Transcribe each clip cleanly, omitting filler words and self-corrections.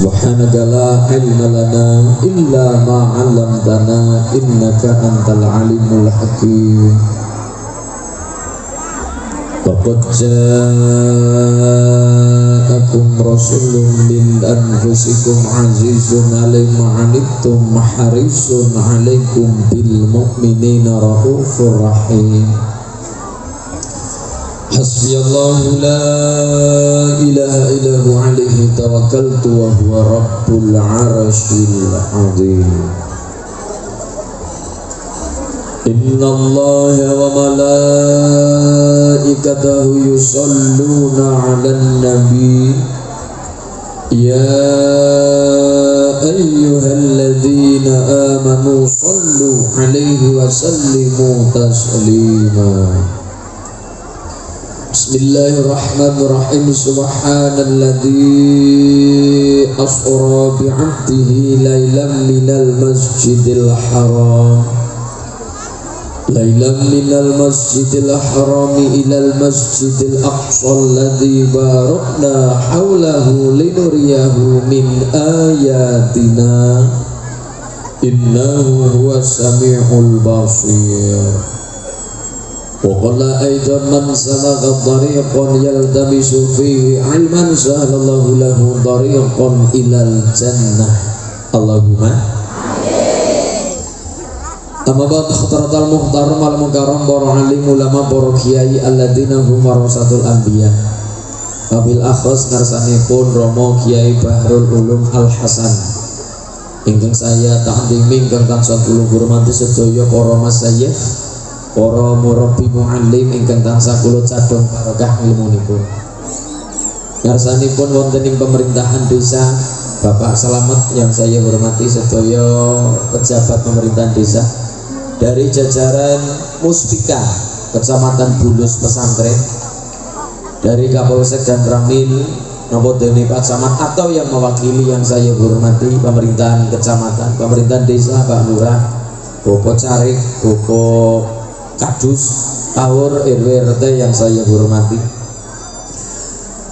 Subhanaka la ilma lana illa ma 'allamtana innaka antal alimul hakim. Laqad ja'akum rasulun min anfusikum azizun 'alaihi ma 'anittum harisun 'alaikum bil mu'minina raufur rahim. Hasbiyallahu la ilaha illahu alaihi tawakkaltu wa huwa rabbul arsyil azim. Inna allaha wa malaikatahu yusalluna 'alan nabi ya ayyuhalladzina amanu sallu 'alaihi wa sallimu taslima. Bismillahirrahmanirrahim. Subhanalladzi asra bi'abdihi laylan minal masjidil haram ilal masjidil aqsa alladzi barakna haulahu linuriyahu min ayatina innahu huwas sami'ul basir. Wa qala aidan man salaka tariqan yaltamisu fihi ilman sahalallahu lahu tariqan ilal jannah. Allahumma amma ba'd. Khatratal muhtaram al mukarram para alim ulama para kiai alladzina hum warasatul anbiya. Wabil akhos ngarsanipun Romo Kiai Bahrul Ulum Al Hasan ingkang saya ta'zimi ingkang tansah kula hormati sedaya para masyayikh, para murabbi muallim ingkang tansah kula cadhong barokah ilmunipun. Ngarsanipun wonten ing pemerintahan desa Bapak Slamet yang saya hormati sedaya pejabat pemerintahan desa dari jajaran Muspika Kecamatan Bulus Pesantren, dari Kapolsek dan Ramil Nopo Deni Pak Camat atau yang mewakili yang saya hormati pemerintahan kecamatan, pemerintahan desa, Pak Lurah, Bapak Carik, Bapak Kadus, Awur, RW, RT yang saya hormati.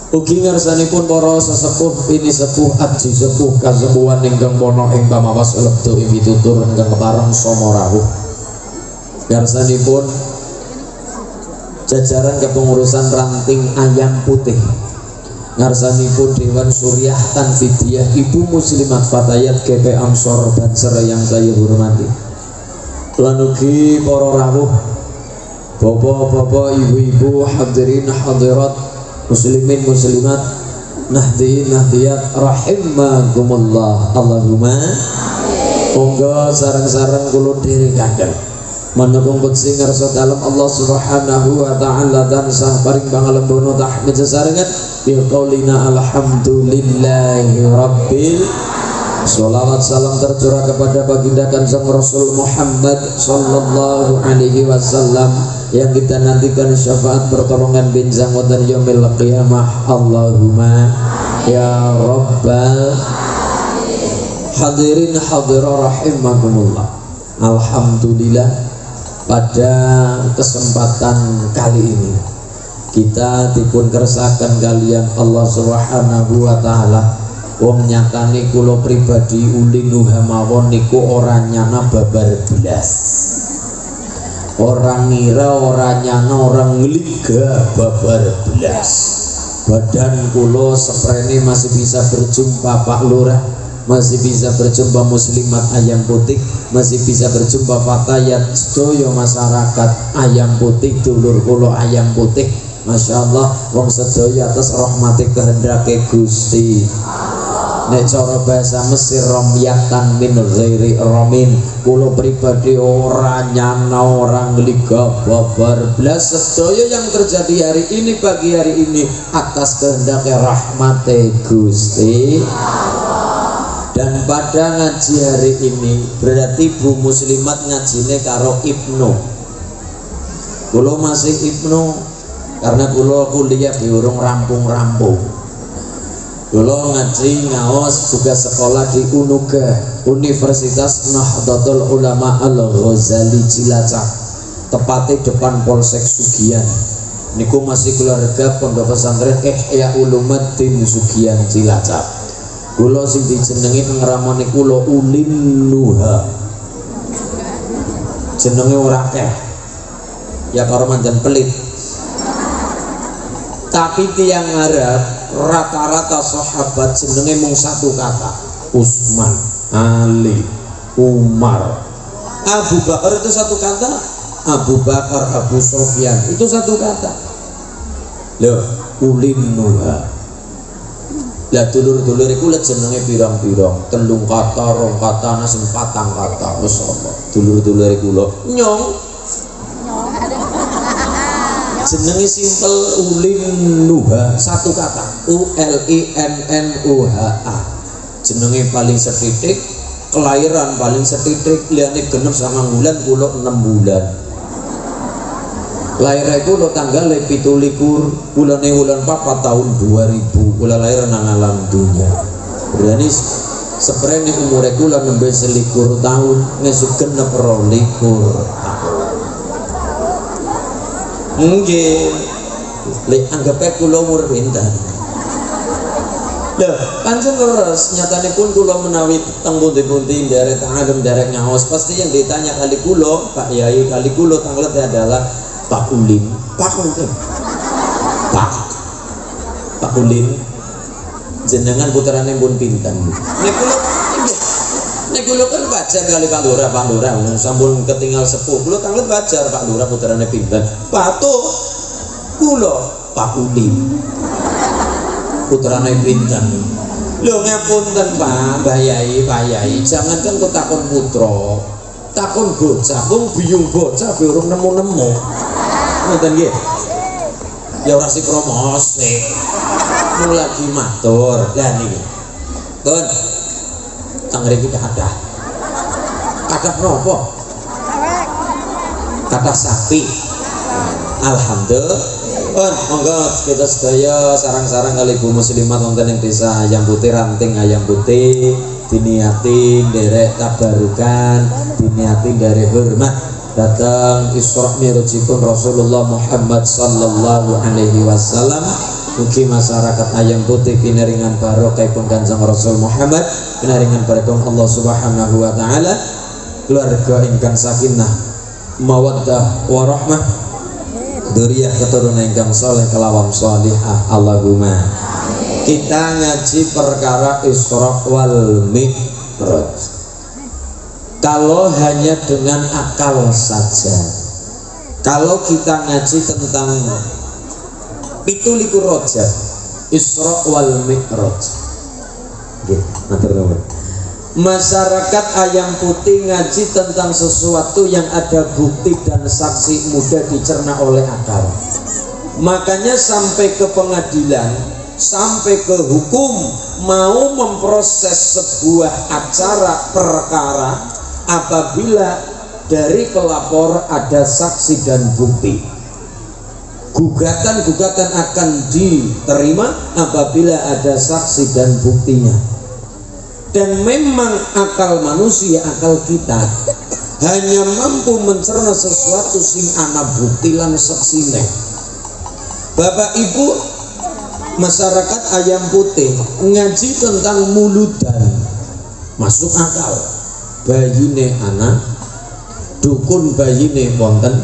Ugi ngarsanipun para sesepuh, pini sepuh, aji sepuh, kasepuhan ingkang pono ing pamawas lebdo ing pitutur ingkang kepareng sama rawuh. Ngarsanipun jajaran kepengurusan ranting ayam putih. Ngarsanipun Dewan Suryah Tanfidiyah Ibu Muslimat Fatayat GP Ansor Banser yang saya hormati. Lan ugi para rawuh, bapak-bapak, ibu-ibu, hadirin hadirat, muslimin muslimat, nahdiin nahdiyat rahimakumullah. Allahumma monggo sareng-sareng kula dherekaken manungkung bekti ngarsa dalem Allah Subhanahu wa taala tansah paring pangalembono tahmid sesarengan bil qaulina alhamdulillahi rabbil. Sholawat salam tercurah kepada baginda Kanjeng Rasul Muhammad sallallahu alaihi wasallam yang kita nantikan syafaat pertolongan binjang wonten yaumil qiyamah. Allahumma ya rabbal hadirin hadirah rahimakumullah. Alhamdulillah, pada kesempatan kali ini kita dipun kersakan kalian Allah Subhanahu wa taala. Wong nyatane kula pribadi uli nuha mawon niku ora nyana babar belas, orang ngira, orang nyana, orang ngeliga babar belas. Badan kula seprene masih bisa berjumpa Pak Lurah, masih bisa berjumpa muslimat ayam putih, masih bisa berjumpa fatayat sedaya masyarakat ayam putih, dulur kula ayam putih. Masya Allah, wong sedaya atas rahmati kehendake Gusti. Nek cara bahasa Mesir romyatan min ghairi ramin, kula pribadi ora nyana, orang liga babar blas. Sedaya yang terjadi hari ini, pagi hari ini atas kehendak rahmate Gusti. Dan pada ngaji hari ini berarti Bu Muslimat ngajine karo Ibnu. Kula masih Ibnu karena kula kuliah di urung rampung-rampung. Kula ngaji ngaos juga sekolah di UNUGA, Universitas Nahdlatul Ulama Al-Ghazali Cilacap, tepatnya depan Polsek Sugian. Niku masih keluarga Pondok Pesantren Ihya Ulumuddin Sugian Cilacap. Kula sing dijenengi ngramane kula Ulin Nuha. Jenenge ora akeh. Ya karo manjan pelit. Tapi tiang Arab rata-rata sahabat jenenge mung satu kata. Utsman, Ali, Umar. Abu Bakar itu satu kata. Abu Bakar, Abu Sofyan itu satu kata. Loh, Ulin Nuha. Lah dulur-dulur iku lek jenenge pirang-pirang, telung kata, rong kata, nasem patang kata. Wes apa? Dulur-dulur iku lho nyong. Jenenge simpel Ulin Nuha, satu kata. ULINNUHA. Jenenge paling sethithik, kelahiran paling sethithik, liyane genep 9 bulan, kula 6 bulan. Lahir iku lo tanggal 17 bulane wulan 4 tahun 2000 kula lahir nang alam dunya. Berani seprene umure kula nembe 21 tahun ngesuk genep 22 tahun. Nggih. Lek anggape kula umur pinten. Lho, pancen leres nyatanipun kula menawi teng pundi-pundi nderek agem nderek ngaos pasti yang ditanya kali kula, Pak Yai kali kula tanglet adalah Pak Ulin, Pak Ulin, jenengan putrane pun pinten. Nek kula kan wajar kali Pak Lurah, sampun ketinggal sepuh. Kula tanglet wajar Pak Lurah putrane pinten. Patuh kula Pak Ulin, putrane pinten. Lho ngapunten Pak, Mbah Yai, jangankan kok takon putra, takon bocah, wong biyung bocah be urung nemu-nemu. Ngoten nggih. Ya ora sik promosi. Mung lagi matur. Lah niki. Pun. Tang mriki kathah. Kathah napa? Kathah sapi. Alhamdulillah. Pun monggo kita sedaya sarang-sarang kali ibu muslimat wonten ing desa Ayam Putih, ranting Ayam Putih, diniati nderek tabarukan, diniati nderek hormat datang Isra Mi'rajipun Rasulullah Muhammad sallallahu alaihi wasallam. Mugi masyarakat Ayam Putih pinaringan barokahipun Kanjeng Rasul Muhammad, pinaringan barokah Allah Subhanahu wa taala, keluarga ingkang sakinah mawaddah warahmah, dzurriyyah keturunan ingkang saleh kelawan shalihah. Allahumma. Kita ngaji perkara Isra wal Mi'raj. Kalau hanya dengan akal saja, kalau kita ngaji tentang 17 Rajab Isra wal Mi'raj, masyarakat Ayam Putih ngaji tentang sesuatu yang ada bukti dan saksi mudah dicerna oleh akal. Makanya sampai ke pengadilan, sampai ke hukum, mau memproses sebuah acara perkara apabila dari pelapor ada saksi dan bukti. Gugatan-gugatan akan diterima apabila ada saksi dan buktinya. Dan memang akal manusia, akal kita hanya mampu mencerna sesuatu sing ana bukti lan saksine. Bapak Ibu masyarakat Ayam Putih ngaji tentang muludan, masuk akal. Bayine anak, dukun bayine wonten,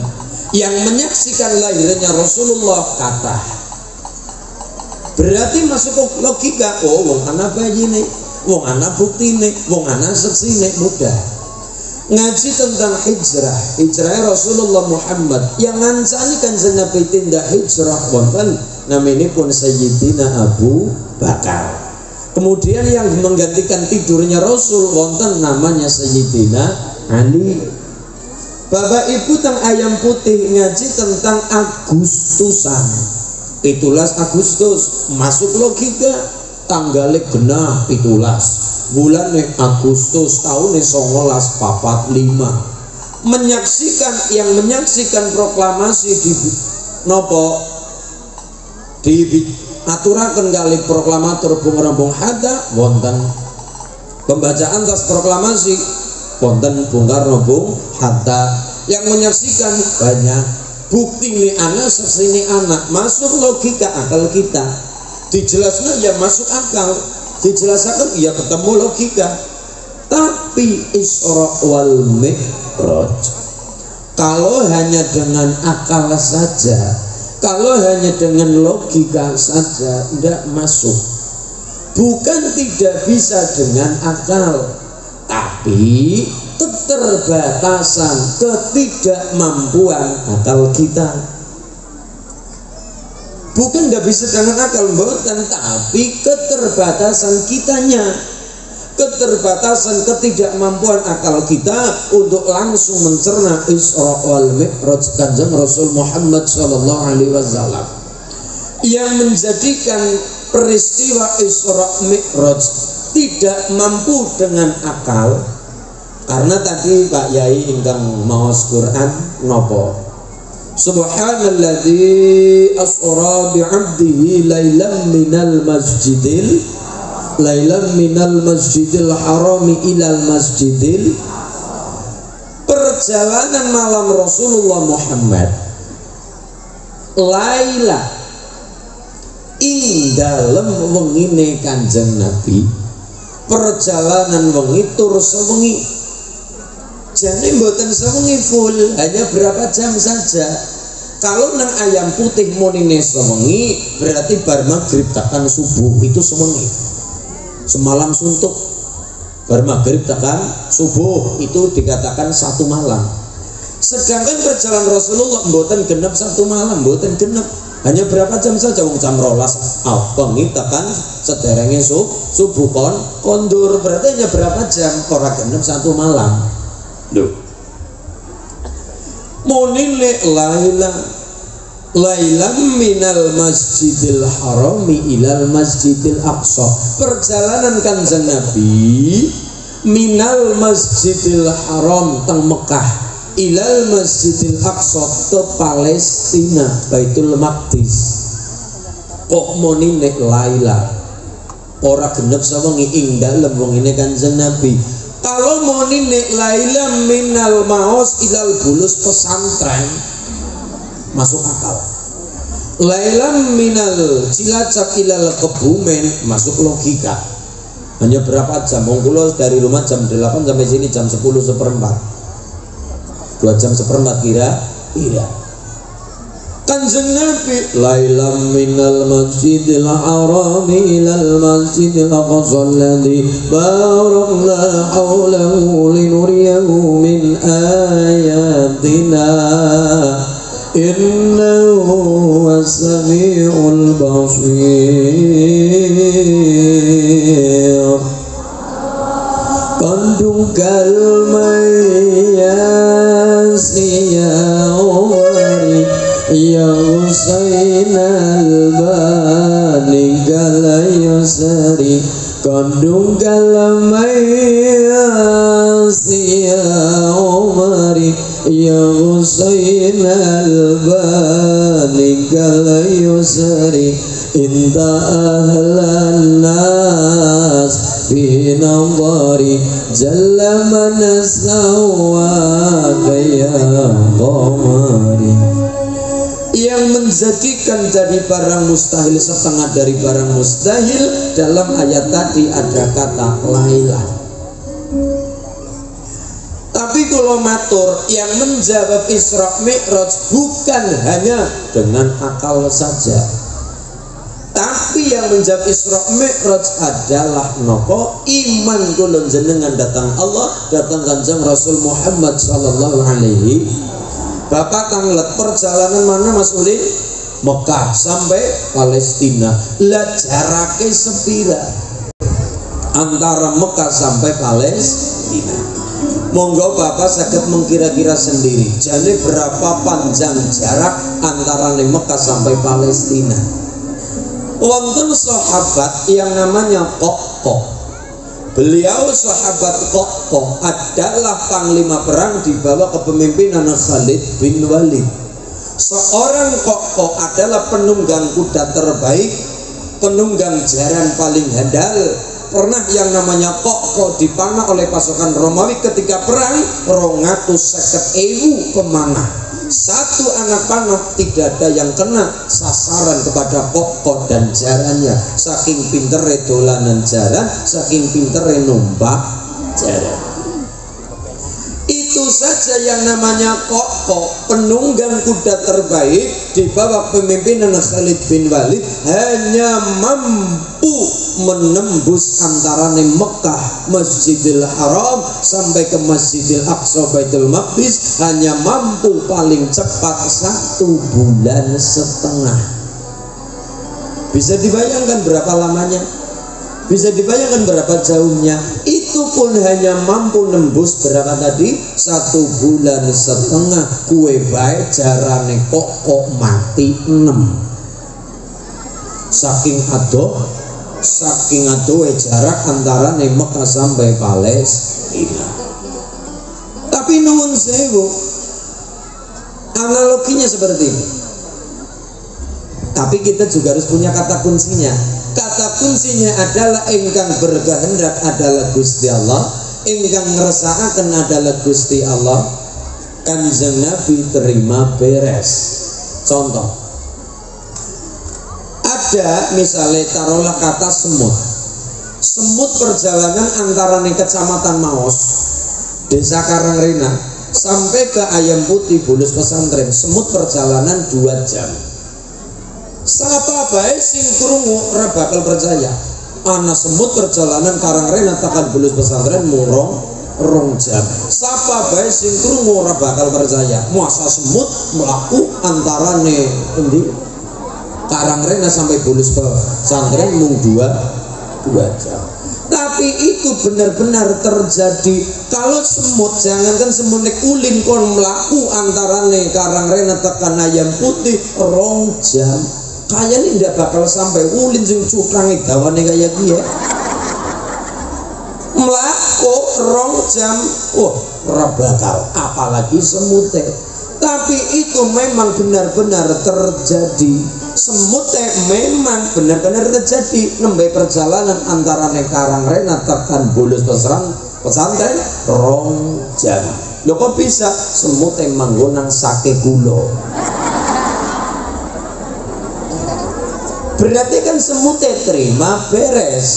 yang menyaksikan lahirnya Rasulullah kata. Berarti masuk logika, oh wong anak bayine, wong anak buktine, wong anak saksine mudah. Ngaji tentang hijrah Rasulullah Muhammad yang ngancani Kanjeng Nabi tindak hijrah wonten naminipun Sayyidina Abu Bakar. Kemudian yang menggantikan tidurnya Rasul wonten namanya Sayyidina Ali. Bapak Ibu teng Ayam Putih ngaji tentang Agustusan. 17 Agustus masuk logika, tanggalnya genah 17, bulannya Agustus, tahunnya 1945. Yang menyaksikan proklamasi di nopo di aturaken kali proklamator Bung Rombong Hatta wonten pembacaan tas proklamasi wonten Bung Karno Bung Hatta, yang menyaksikan banyak, bukti ini anak, saksi ini anak, masuk logika akal kita, dijelaskan ya masuk akal. Dijelasaken ya ketemu logika. Tapi Isra wal Mi'raj kalau hanya dengan akal saja, kalau hanya dengan logika saja tidak masuk. Bukan tidak bisa dengan akal, tapi keterbatasan, ketidakmampuan akal kita. Bukan nggak bisa dengan akal, bukan, tapi keterbatasan kitanya, keterbatasan ketidakmampuan akal kita untuk langsung mencerna Isra wal Mi'raj Kanjeng Rasul Muhammad sallallahu alaihi wasallam, yang menjadikan peristiwa Isra Mi'raj tidak mampu dengan akal. Karena tadi Pak Yai ingkang maos Quran nopo, Subhanalladzi asra bi'abdihi lailan minal masjidil harami ilal masjidil. Perjalanan malam Rasulullah Muhammad laila ing dalem wengine Kanjeng Nabi, perjalanan wengi tur sewengi. Jane mboten sewengi full, hanya berapa jam saja. Kalau nang ayam putih monine sewengi, berarti bar maghrib tekan subuh itu sewengi. Semalam suntuk, bar maghrib tekan subuh itu dikatakan satu malam. Sedangkan perjalanan Rasulullah mboten genep satu malam, mboten genep. Hanya berapa jam saja, wong jam 12 bengi tekan sederenge subuh kondur, berarti hanya berapa jam, ora genep satu malam. Duh. Monine lailan minal masjidil harami ilal masjidil aqsa. Perjalanan Kanjeng Nabi minal masjidil haram teng Mekah ilal masjidil aqsa ke Palestina Baitul Maqdis. Kok monine laila ora genep sawengi ing dalem wengine Kanjeng Nabi. Kalau monine laila minal maos ilal bulus pesantren masuk akal. Laila minal Cilacap ilal Kebumen masuk logika. Hanya berapa jam? Mongkulo dari rumah jam 8 sampai sini jam 10:15. 2 jam seperempat kira-kira. Kanjeng Nabi lailam minal masjidil harami ilal masjidil aqsa alladzi barakna hawlahu linuriyahu min ayatina innahu was-sami'ul basir. Kandung kalmayasi ya umari ya Husain al-Bani galayasari. Kandung kalmayasi ya umari ya Husain al-Bani galayasari. Inta ahlan nas fi nadhari jalla man sawaka ya qamari. Yang menjadikan dari barang mustahil setengah dari barang mustahil, dalam ayat tadi ada kata laila. Tapi kalau matur, yang menjawab Isra Mi'raj bukan hanya dengan akal saja, tapi yang menjawab Isra Mi'raj adalah nopo iman kula jenengan datang Allah, datang Kanjeng Rasul Muhammad sallallahu alaihi. Bapak tanglet perjalanan mana Mas Uli? Mekah sampai Palestina. Lah jarake sepira antara Mekah sampai Palestina? Monggo Bapak sakit mengkira-kira sendiri. Jadi berapa panjang jarak antara Mekah sampai Palestina? Wonten sahabat yang namanya Kokko. Beliau sahabat Kokko adalah panglima perang di bawah kepemimpinan Khalid bin Walid. Seorang Kokko adalah penunggang kuda terbaik, penunggang jaran paling handal. Pernah yang namanya Kokko dipanah oleh pasukan Romawi ketika perang 250.000 pemanah. satu anak panah tidak ada yang kena sasaran kepada pokok dan jarannya. Saking pintere dolanan jaran, saking pintere numpak jaran. Itu saja yang namanya Kokok, penunggang kuda terbaik di bawah pemimpinan Khalid bin Walid, hanya mampu menembus antara Mekah Masjidil Haram sampai ke Masjidil Aqsa Baitul Maqdis, hanya mampu paling cepat 1,5 bulan. Bisa dibayangkan berapa lamanya? Bisa dibayangkan berapa jauhnya? Itu pun hanya mampu nembus berapa tadi? 1,5 bulan. Kue baik jarane Kokok mati 6. Saking adoh jarak antara Mekah sampai Palestina. Tapi nuwun sewu, analoginya seperti ini. Tapi kita juga harus punya kata kuncinya. Kata kuncinya adalah ingkang berkehendak adalah Gusti Allah, ingkang ngersakaken adalah Gusti Allah. Kanjeng Nabi terima beres. Contoh, ada misalnya taruhlah kata semut perjalanan antara kecamatan Maos, desa Karangrena sampai ke Ayam Putih Bulus Pesantren, semut perjalanan 2 jam. Sapa bae sing krungu ora bakal percaya. Ana semut perjalanan Karangrena tekan Bulus Pesantren murung 2 jam. Sapa bae sing krungu ora bakal percaya. Masa semut mlaku antarane endi? Karangrena sampai Bulus Pesantren mung 2 jam. Tapi itu benar-benar terjadi. Kalau semut, jangankan semut ulin kon mlaku antarane Karangrena tekan Ayam Putih 2 jam. Kayaknya tidak bakal sampai ulin sing cukrange dawane kaya ki ya. Mlaku 2 jam, ora bakal, apalagi semute. Tapi itu memang benar-benar terjadi. Semute memang benar-benar terjadi. Nembe perjalanan antara Karangrena tekan Bulus Pesantren 2 jam. Lho kok bisa? Semute manggonang sake gula. Berarti kan semute terima beres.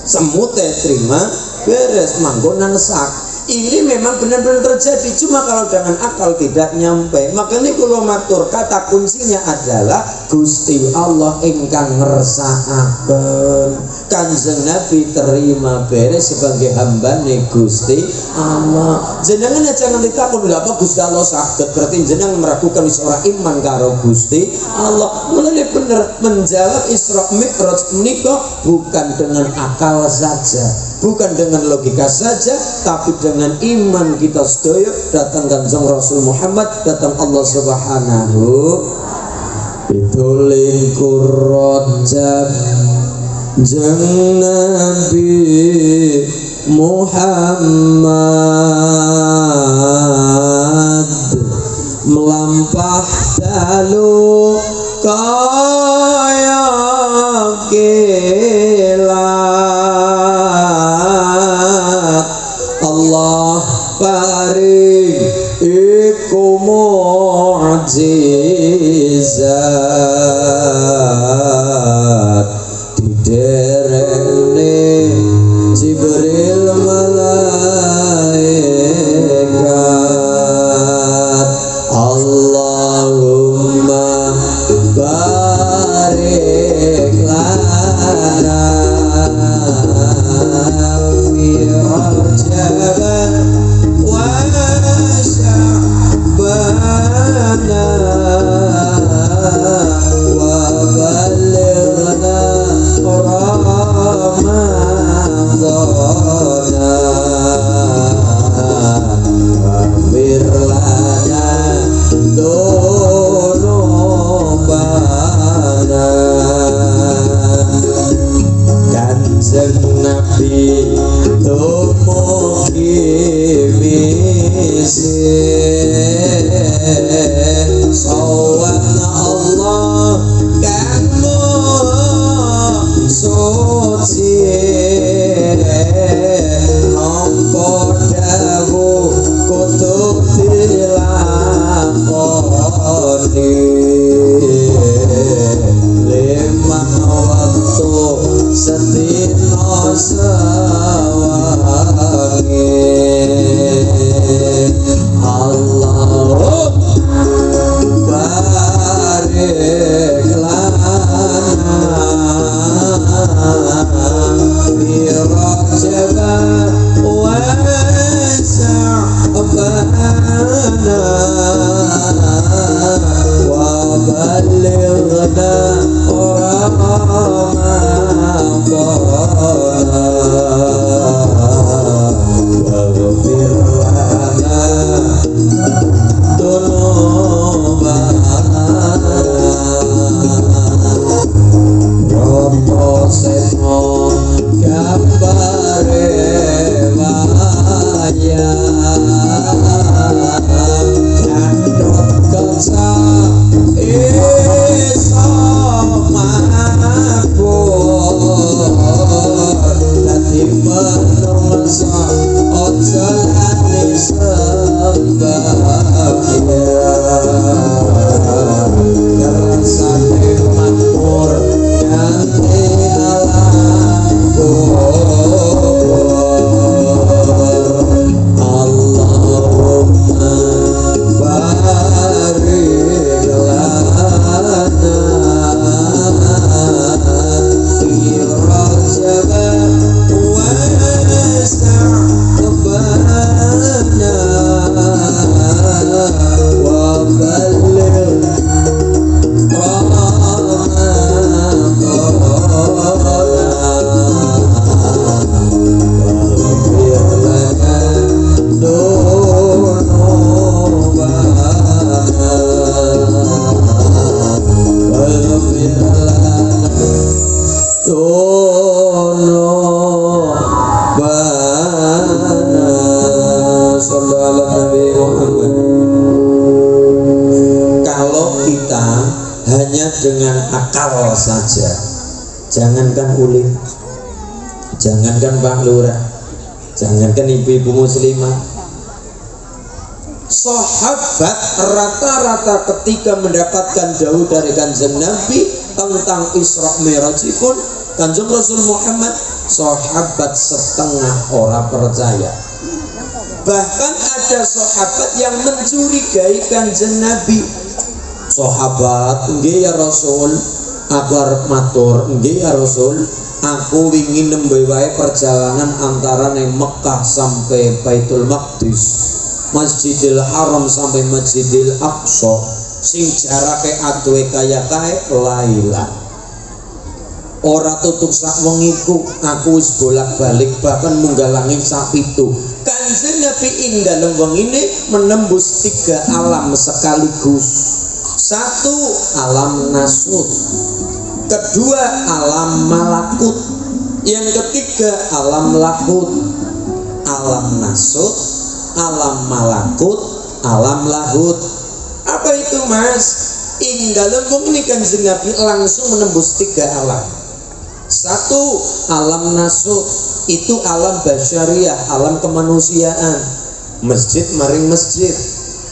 Semute terima beres manggonang sak. Ini memang benar-benar terjadi, cuma kalau dengan akal tidak nyampe. Makanya kalau matur kata kuncinya adalah Gusti Allah ingkang ngersakaken. Kanjeng Nabi terima beres sebagai hambane Gusti Allah. Jenengan jangan ditakon lha apa Gusti Allah saged, berarti jenengan meragukan seorang iman karo Gusti Allah. Mulane bener menjawab Isra Mi'raj menika bukan dengan akal saja, bukan dengan logika saja, tapi dengan iman kita sedaya datang Kanjeng Rasul Muhammad, datang Allah Subhanahu. Pitulin kurrojab jeng Nabi Muhammad melampah dalu kaya kilat. Allah paring iku mukjizat diderene Jibril malaikat. Allahumma barik lana fi Rajab wa Sya'bana wa balighna Ramadana waghfir lana dzunubana. Kanjeng Nabi tumugi misin sawan Allah kamu suci nampa dawuh kudu dilakoni. menungso ojo lali sembahyang kersane makmur ganti alam Allahumma barik lana fi Rajab wa sa'bana wa balligh dengan akal saja, jangankan uling, jangankan Pak Lurah, jangankan ibu-ibu muslimah, sahabat rata-rata ketika mendapatkan jauh dari Kanjeng Nabi tentang Isra Mi'raj pun Kanjeng Rasul Muhammad, sahabat setengah orang percaya. Bahkan ada sahabat yang mencurigai Kanjeng Nabi. Sahabat, nggih ya Rasul, aku arep matur, nggih ya Rasul, aku ingin nembe wae perjalanan antara ning Mekah sampai Baitul Maqdis, Masjidil Haram sampai Masjidil Aqsa, sing jarake adohe kaya kae lailan. Ora tutuk sak wengiku, aku wis bolak-balik bahkan munggalangi sapitu. Kanjeng Nabi ing dalem wengine menembus 3 alam sekaligus. 1 alam nasut, 2 alam malakut, yang ketiga alam lahut. Alam nasut, alam malakut, alam lahut. Apa itu Mas? Ing dalem wong ini Kanjeng Nabi langsung menembus 3 alam. 1 alam nasut, itu alam basyariah, alam kemanusiaan, masjid maring masjid,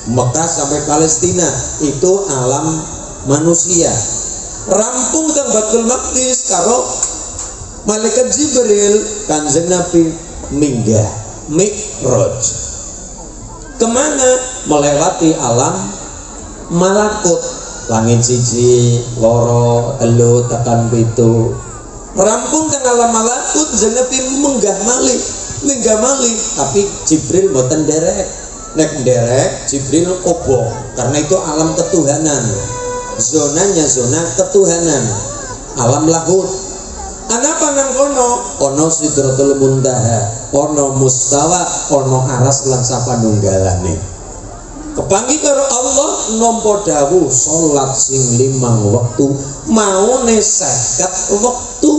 Mekah sampai Palestina, itu alam manusia. Rampung teng Baitul Maqdis karo malaikat Jibril, Kanjeng Nabi minggah Mi'raj. Kemana? Melewati alam malakut, langit 1, 2, 3, tekan 7. Rampung teng alam malakut, Kanjeng Nabi munggah malih, tapi Jibril mboten derek. Nek derek Jibril kobong, karena itu alam ketuhanan, zonanya zona ketuhanan, alam lahut. Anapa nang kono? Ono Sidratul Muntaha, ono Mustawa, ono aras lan sapanunggalane. Kepanggih karo Allah nampa dawuh salat sing 5 wektu, maune 50 wektu.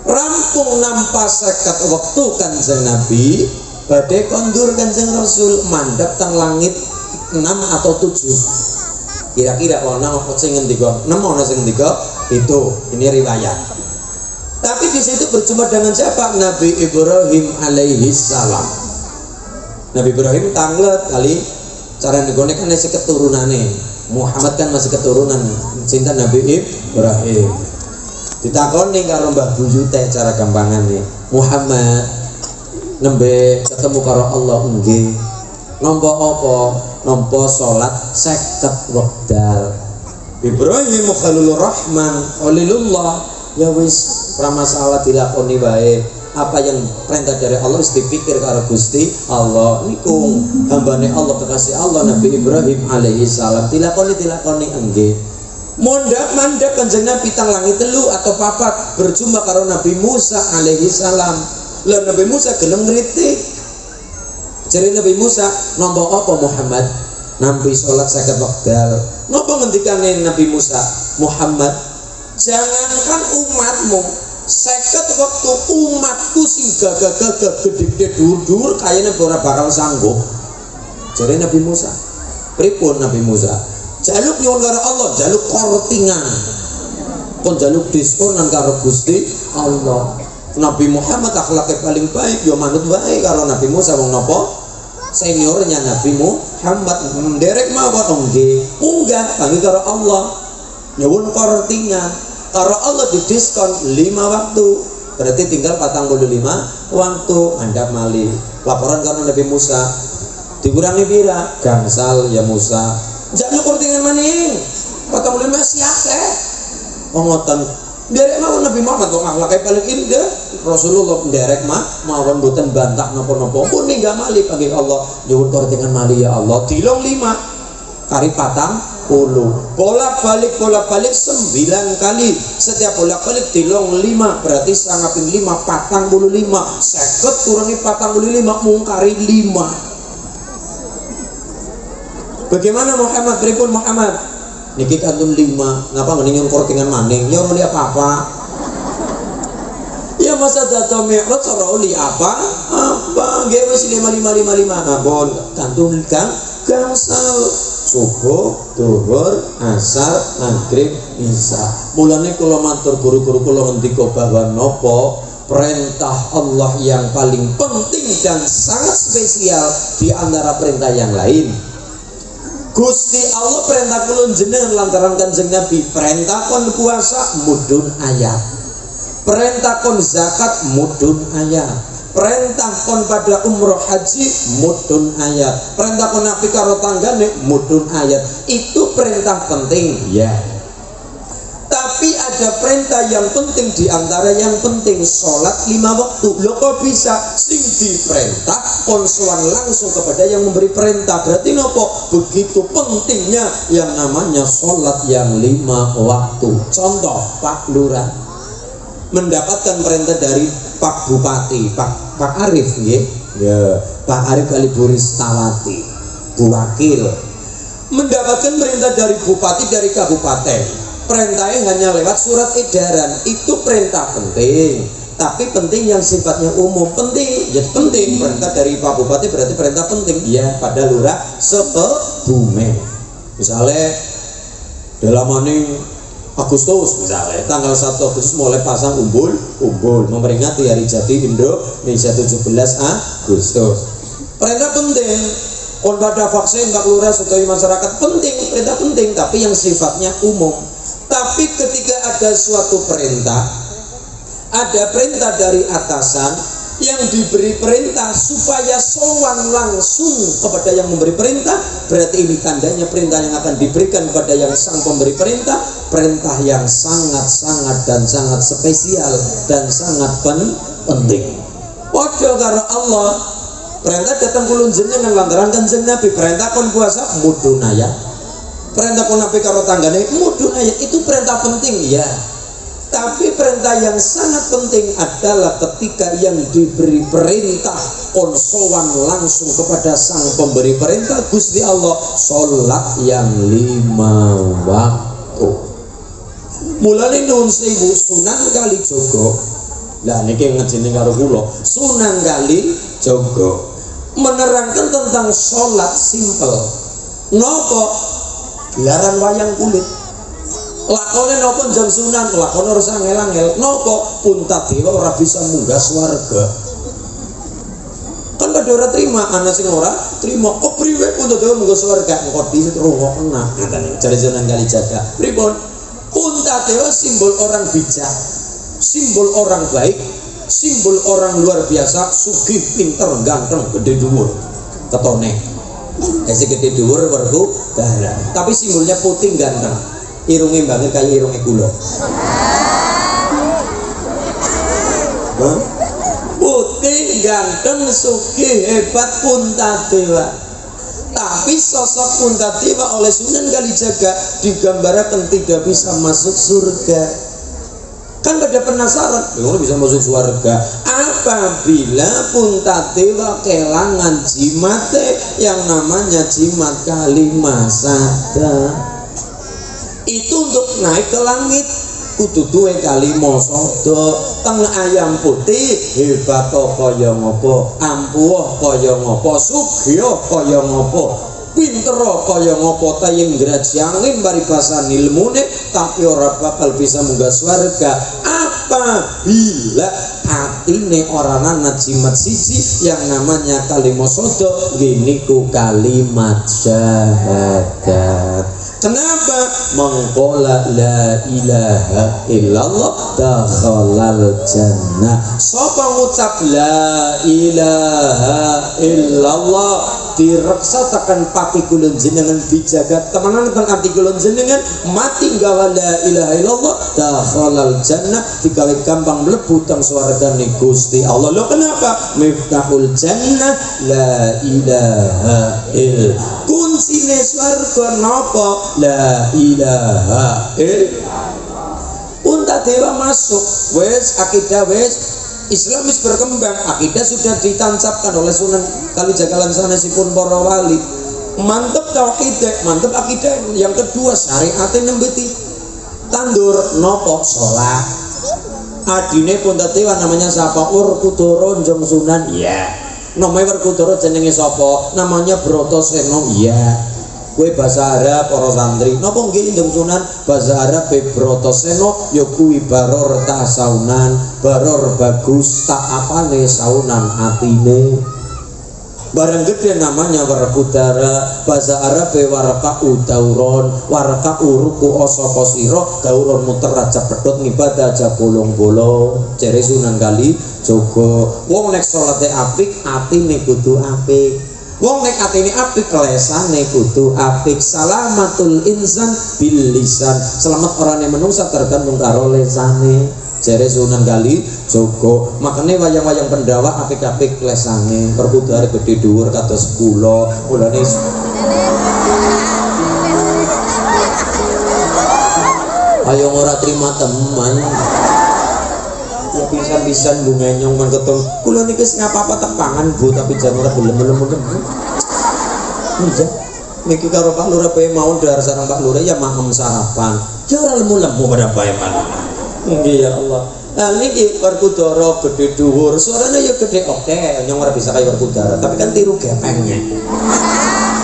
Rampung nampa 50 wektu Kanjeng Nabi badhe kondur Kanjeng Rasul mandhap teng langit 6 atau 7. Kira-kira ana sing ngendika 6, ana sing ngendika 7. Ini riwayat. Tapi di situ berjumpa dengan siapa? Nabi Ibrahim alaihi salam. Nabi Ibrahim tanglet kali cara nggone kan isih keturunane. Muhammad kan masih keturunan cinta Nabi Ibrahim. Ditakoni karo Mbah Buyute cara gampangane. Muhammad nembe ketemu karo Allah nggih. Nampa apa? Nampa salat 50 wekdal. Ibrahim Khalilur Rahman, Khalilullah. Ya wis pramasalah dilakoni wae. Apa yang perintah dari Allah wis dipikir karo Gusti Allah. Niku hambane Allah kekasih Allah Nabi Ibrahim alaihi salam dilakoni nggih. Mondhap-mandhap Kanjeng Nabi tang langit 3 atau 4 berjumpa karo Nabi Musa alaihi salam. Lah Nabi Musa gelem ngritik. Jare Nabi Musa, "Nampa apa Muhammad?" Nampi salat 50 wekdal. Napa ngendikane Nabi Musa? Muhammad, jangankan umatmu, 50 waktu umatku sing gagah-gagah gede-gede dur-dur kayane ora bakal sanggup. Jare Nabi Musa, pripun Nabi Musa? Jaluk nyuwun karo Allah, jaluk kortingan. Kon jaluk diskonan karo Gusti Allah. Nabi Muhammad akhlaknya paling baik, yo manut baik karo Nabi Musa wong nopo seniornya Nabi Muhammad derek mawon nggih munggah kangge karo Allah nyuwun kortingan karo Allah didiskon 5 waktu berarti tinggal 45 waktu andap mali laporan karo Nabi Musa dikurangi pira gangsal ya Musa jak kortingan maning 45 siake ngoten derek mawon Nabi Muhammad kok akhlake paling indah Rasulullah derek mawon mboten bantah napa-napa pun ninggal mali panggih Allah nyuwun kortingan mali ya Allah dilong 5 kari 40 bolak-balik 9 kali setiap bolak-balik dilong 5 berarti sangaping 5 45 50 kurangi 45 mung kari 5 bagaimana Muhammad pripun Muhammad niki kantun 5 ngapa ngening kortingan maning ya ora apa-apa ya masa data mi'raj ora oli apa nggih wis 5555 ngapun kantun gangsal subuh zuhur asar maghrib isya mulane kula matur guru-guru kula ngendika bahwa napa perintah Allah yang paling penting dan sangat spesial di antara perintah yang lain Gusti Allah perintah kula jenengan lantaran Kanjeng Nabi perintah kon puasa mudun ayat perintah kon zakat mudun ayat perintah kon pada umroh haji mudun ayat perintah kon napi karo tanggane mudun ayat itu perintah penting ya tapi ada perintah yang penting di antara yang penting sholat 5 waktu lo kok bisa sing diperintah konsoan langsung kepada yang memberi perintah berarti nopo begitu pentingnya yang namanya sholat yang 5 waktu contoh Pak Lurah mendapatkan perintah dari Pak Bupati Pak Arif ya Pak Arif Kaliburistawati Bu Wakil mendapatkan perintah dari Bupati dari Kabupaten perintahnya hanya lewat surat edaran itu perintah penting tapi penting yang sifatnya umum penting ya penting perintah dari Pak Bupati berarti perintah penting ya pada lurah sepebume misalnya dalam maning Agustus misalnya tanggal 1 Agustus mulai pasang umbul memperingati hari jadi Indonesia 17 Agustus perintah penting kon pada vaksin Pak Lurah sebagai masyarakat penting perintah penting tapi yang sifatnya umum tapi ketika ada suatu perintah ada perintah dari atasan yang diberi perintah supaya sowan langsung kepada yang memberi perintah berarti ini tandanya perintah yang akan diberikan kepada yang sang pemberi perintah perintah yang sangat-sangat dan sangat spesial dan sangat penting padha karo Allah perintah datang kulun jenengan lantaran Kanjeng Nabi perintah kon puasa mudun ayat perintah kon napi karo tanggane mudun ayat itu perintah penting ya tapi perintah yang sangat penting adalah ketika yang diberi perintah konsoan langsung kepada sang pemberi perintah Gusti Allah sholat yang 5 waktu mulane nuwun sewu Sunan Kalijaga lah niki ngejene karo kula Sunan Kalijaga menerangkan tentang sholat simple nopo gelaran wayang kulit lakone nopo jam Sunan lakone harus angel-angel nopo Puntadewa ora bisa munggah swarga kan pada ora terima ana sing ora terima kok priwe Puntadewa munggah swarga engko dirungokna ngene jare Sunan Kalijaga pripun Puntadewa simbol orang bijak simbol orang baik simbol orang luar biasa sugih pinter ganteng gede dhuwur ketone esi gede dhuwur werku darah tapi simbolnya putih ganteng irungnya banget kayak irungnya kula putih ganteng sugih hebat Puntadewa tapi sosok Puntadewa oleh Sunan Kalijaga digambarkan tidak bisa masuk surga kan pada penasaran bagaimana bisa masuk surga apabila Puntadewa kelangan jimate yang namanya jimat Kalimasada itu untuk naik ke langit kudu duwe Kalimasada teng ayam putih hebat kaya ngopo ampuh kaya ngopo sugih kaya ngopo pintero kaya ngopo tayeng grajangin paribasan ilmune tapi ora bakal bisa munggah swarga apabila atine orang ana jimat siji yang namanya kalimat sodok gini ku kalimat syahadat. Kenapa? Mengqala la ilaha illallah dakhalal jannah. Sapa ngucap la ilaha illallah direksa tekan pati kulun jenengan bijagat temenan teng ati kulun jenengan mati gawa la ilaha illallah dakhalal jannah digawe gampang mlebu teng swargane Gusti Allah. Lho kenapa? Miftahul jannah la ilaha illallah. Kuncine swarga napa? La ilaha illallah. Unta dewa masuk wes akidah wes Islam wis berkembang, akidah sudah ditancapkan oleh Sunan Kalijaga sanesipun para wali. Mantep tauhid, mantep akidah. Yang kedua syariate nembeti tandur nopo salat. Adine pun tetewa namanya sapa? Werkudara Njong Sunan. Iya. Namanya Werkudara jenenge sapa? Namanya Brotoseno. Iya. Kue bahasa Arab para santri napa nggih Njong Sunan bahasa Arab Brotoseno ya kuwi baror ta saunan baror bagus tak apane saunan atine barang gede namanya Werkudara bahasa Arab waraka udauron waraka uruku osoko siro dauron muter raja pedot ngibadah aja bolong-bolong cere Sunan Kalijaga. Wong nek salate apik atine kudu apik. Wong nek atine apik lesane kudu apik. Salamatul insan bil lisan. Selamat orane menungsa tergantung karo lesane. Jare Sunan Kalijaga. Makane wayang-wayang Pendawa apik-apik lesane. Werkudara gedhe dhuwur kados kula. Mulane ayo ora terima teman. Ya pisan-pisan bunga nyong man ketol. Kula niki sing apa-apa tepangan Bu tapi jan ora gelem-gelem. Iya. Niki karo Pak Lurah bae mau dahar sareng Pak Lurah ya mahem sarapan. Ya ora lemu-lemu pada bae man. Nggih ya Allah. Nah niki Werkudara gedhe dhuwur, suaranya ya gedhe oke, nyong ora bisa kaya Werkudara, tapi kan tiru gepengnya.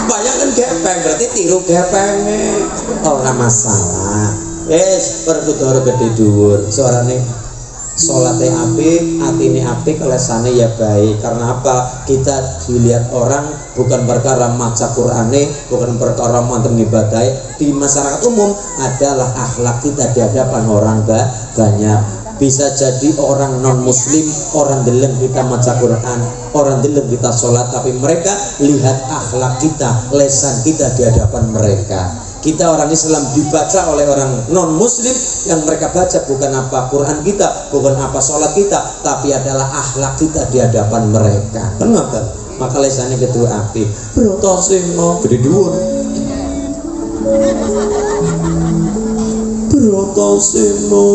Bayangkan gepeng berarti tiru gepengnya. Ora masalah. Wes Werkudara gedhe dhuwur, suarane salate apik, atine apik, lesane ya baik. Karena apa? Kita dilihat orang bukan perkara maca Qur'ane, bukan perkara mantep ngibadahe. Di masyarakat umum adalah akhlak kita di hadapan orang banyak. Bisa jadi orang non muslim, orang deleng kita maca Quran, orang deleng kita sholat, tapi mereka lihat akhlak kita, lesan kita di hadapan mereka. Kita orang Islam dibaca oleh orang non muslim, yang mereka baca bukan apa Quran kita, bukan apa sholat kita, tapi adalah akhlak kita di hadapan mereka. Kenapa? Maka lesannya kedua api. Brotoseno gede dhuwur. Brotoseno.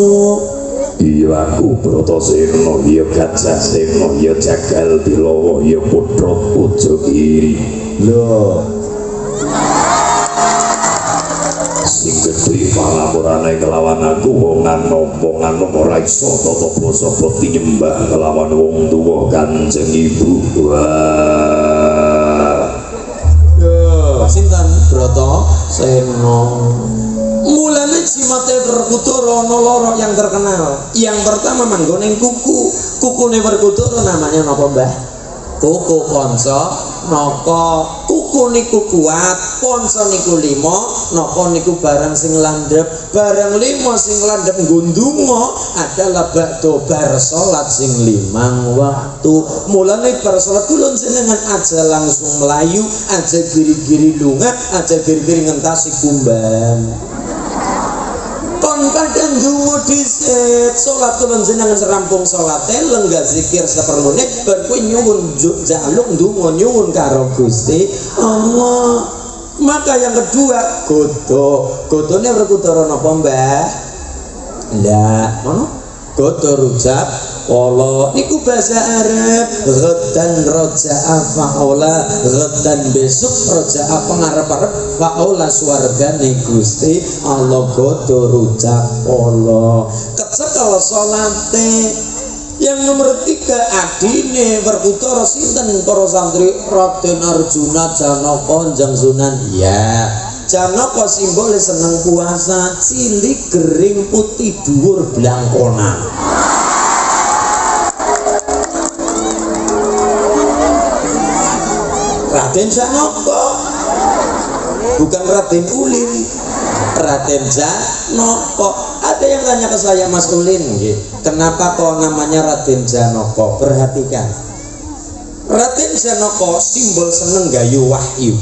Iya aku Brotoseno, iya Gajah Seno, iya Jagal Bilowo, iya Putrot Ujo Kiri. Loh. Sing gedhe pangapurane kelawan aku wong anom ora iso tata basa boti nyembah kelawan wong tuwa Kanjeng Ibu. Wah. Yo, sinten Brotoseno. Mulane jimate Werkudara ana loro yang terkenal. Yang pertama manggon kuku. Kukune Werkudara namanya napa, Mbah? Kuku Panca Naka. Kuku niku kuat, Panca niku 5, Naka niku barang sing landhep. Barang 5 sing landhep ngundunga adalah bakdo bar salat sing 5 waktu. Mulane bar salat kula jenengan aja langsung melayu, aja giri-giri lunga, aja giri-giri ngentasi kumbang. Kon kadang dungo dhisik salat kula jenengan serampung salate lenggah zikir saperlune bar kuwi nyuwun jaluk ndonga nyuwun karo Gusti Allah. Maka yang kedua godone Werkudara napa, Mbah? Lah, ngono. Godo rujak wala niku bahasa Arab. Ghadan raja'a fa'ula, ghadan besok raja'a pengarep-arep fa'ula swargane Gusti Allah. Godo rujak wala kecekel salate. Yang nomor 3 adine Werkudara sinten para santri? Raden Arjuna Janaka Njang Sunan. Ya, Janaka simbole seneng puasa, cilik gering putih dhuwur blangkonan. Raden Janaka. Bukan Raden Ulin, Raden Janaka. Ada yang tanya ke saya, Mas Ulin, kenapa kok namanya Raden Janaka? Perhatikan, Raden Janaka simbol seneng gayu wahyu.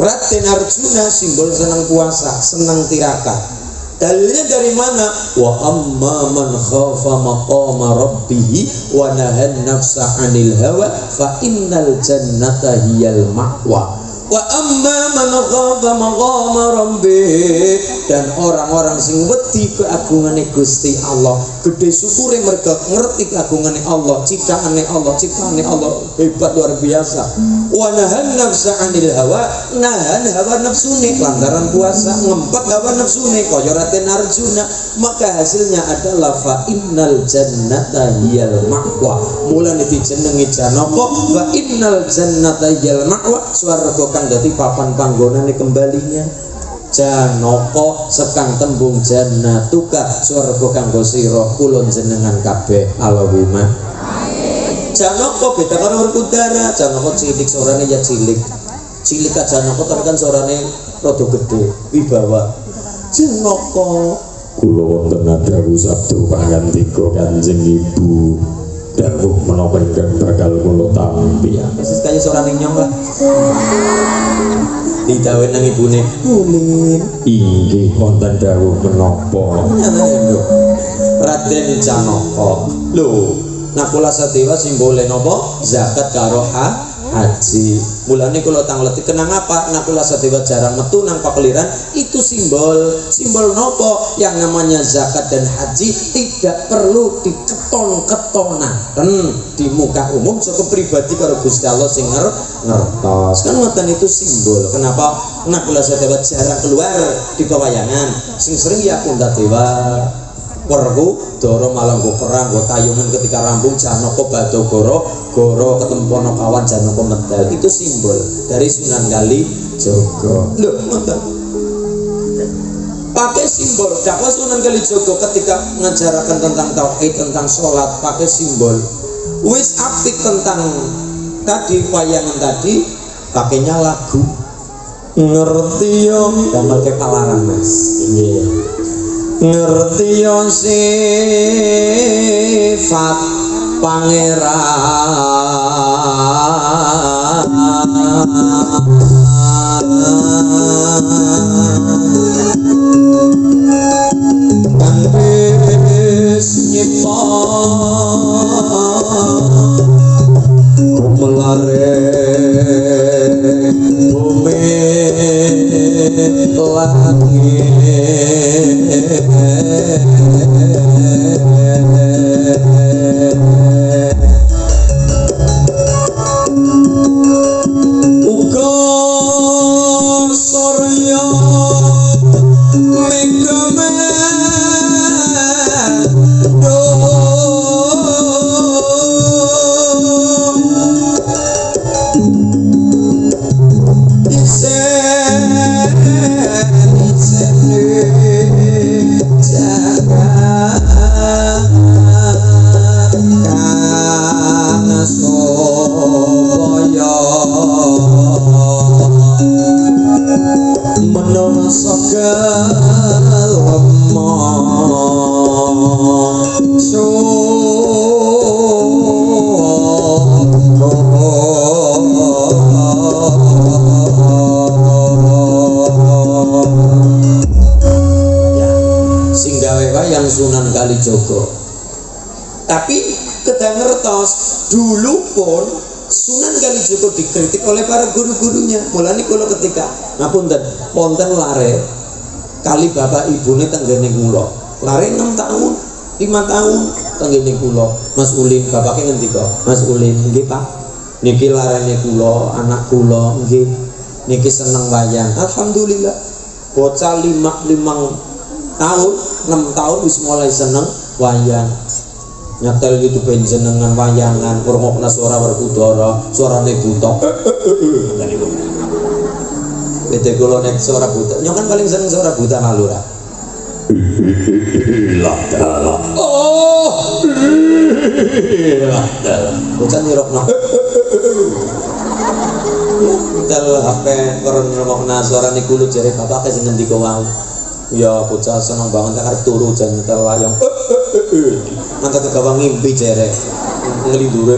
Raden Arjuna simbol seneng puasa, seneng tirakat. Dalilnya dari mana? Wa amma man khafa maqama rabbih wa nahan nafsa 'anil hawa fa innal jannata hiyal ma'wa. Wa amma man khafa maqama rabbih, dan orang-orang sing wedi keagungane Gusti Allah, gede syukure mergo ngerti keagungane Allah, ciptaane Allah hebat luar biasa. Wa nahan nafsa 'anil hawa, nahan hawa nafsune lantaran puasa, ngempet hawa nafsune kaya Raden Arjuna, maka hasilnya adalah fa innal jannata hiyal ma'wa. Mulane dijenengi Janaka, fa innal jannata hiyal ma'wa, swarga kang dadi papan panggonane kembalinya. Janaka sekang tembung jannatuka, swarga kanggo sira kula jenengan kabeh. Allahumma Janaka beda karo Werkudara. Janaka cilik sorane ya cilik aja Janaka tapi kan sorane rada gede wibawa. Janaka kula wonten dawuh sabda pangandika Kanjeng Ibu, dawuh menapa ingkang bakal kula tampi persis kaya sorane nyong lah. Didhawuhi nang ibune, "Ulin, inggih wonten dawuh menapa?" Raden Janaka. Lho, Nakula Sadewa simbole napa? Zakat karo haji. Mulane kula tangleti kenang apa Nakula Sadewa jarang metu nang pakeliran, itu simbol napa? Yang namanya zakat dan haji tidak perlu diketon-ketonaken di muka umum, saka pribadi karo Gusti Allah sing ngertos. Kan ngoten itu simbol. Kenapa Nakula Sadewa jarang keluar di pewayangan? Sing sering ya Kuntadewa. Werku Dara malah nggo perang, nggo tayungan ketika rampung Janaka Badagara, Goro ketemu Ponokawan Janaka medal. Itu simbol dari Sunan Kalijaga. Lho, ngoten. Pakai simbol. Dakwah Sunan Kalijaga ketika ngajarakan tentang tauhid, tentang sholat, pakai simbol. Wis apik tentang tadi wayangan tadi, pakainya lagu. Ngerti yo, damel ke palaran Mas. Nggih. Ngerti yo sifat pangeran kang wis nyipta kumelare bumi langit. Sunan Kalijaga. Tapi kedah ngertos dulu pun Sunan Kalijaga dikritik oleh para guru-gurunya. Mulane kula ketika ngapunten wonten lare kali bapak ibune tenggene kula. Lare 6 tahun, 5 tahun tenggene kula. Mas Ulin bapake ngendika, "Mas Ulin, nggih Pak. Niki larene kula, anak kula nggih. Niki seneng wayang." Alhamdulillah. Bocah 5 tahun, 6 tahun wis mulai seneng wayang. Nyetel gitu penjenengan wayangan, ngrungokna suara Werkudara, suarane buta. Bete kula nek suara buta. Nyong kan paling seneng suara buta Malura. Lah dalah. Oh. Lah dalah. Bocah nyirokno. tel HP koron ngrungokna suarane kulo jare bapake sing ngendika wae. Ya bocah seneng banget arep turu jan nyetel wayang. Mangka kegawa ngimpi jere ngelindure.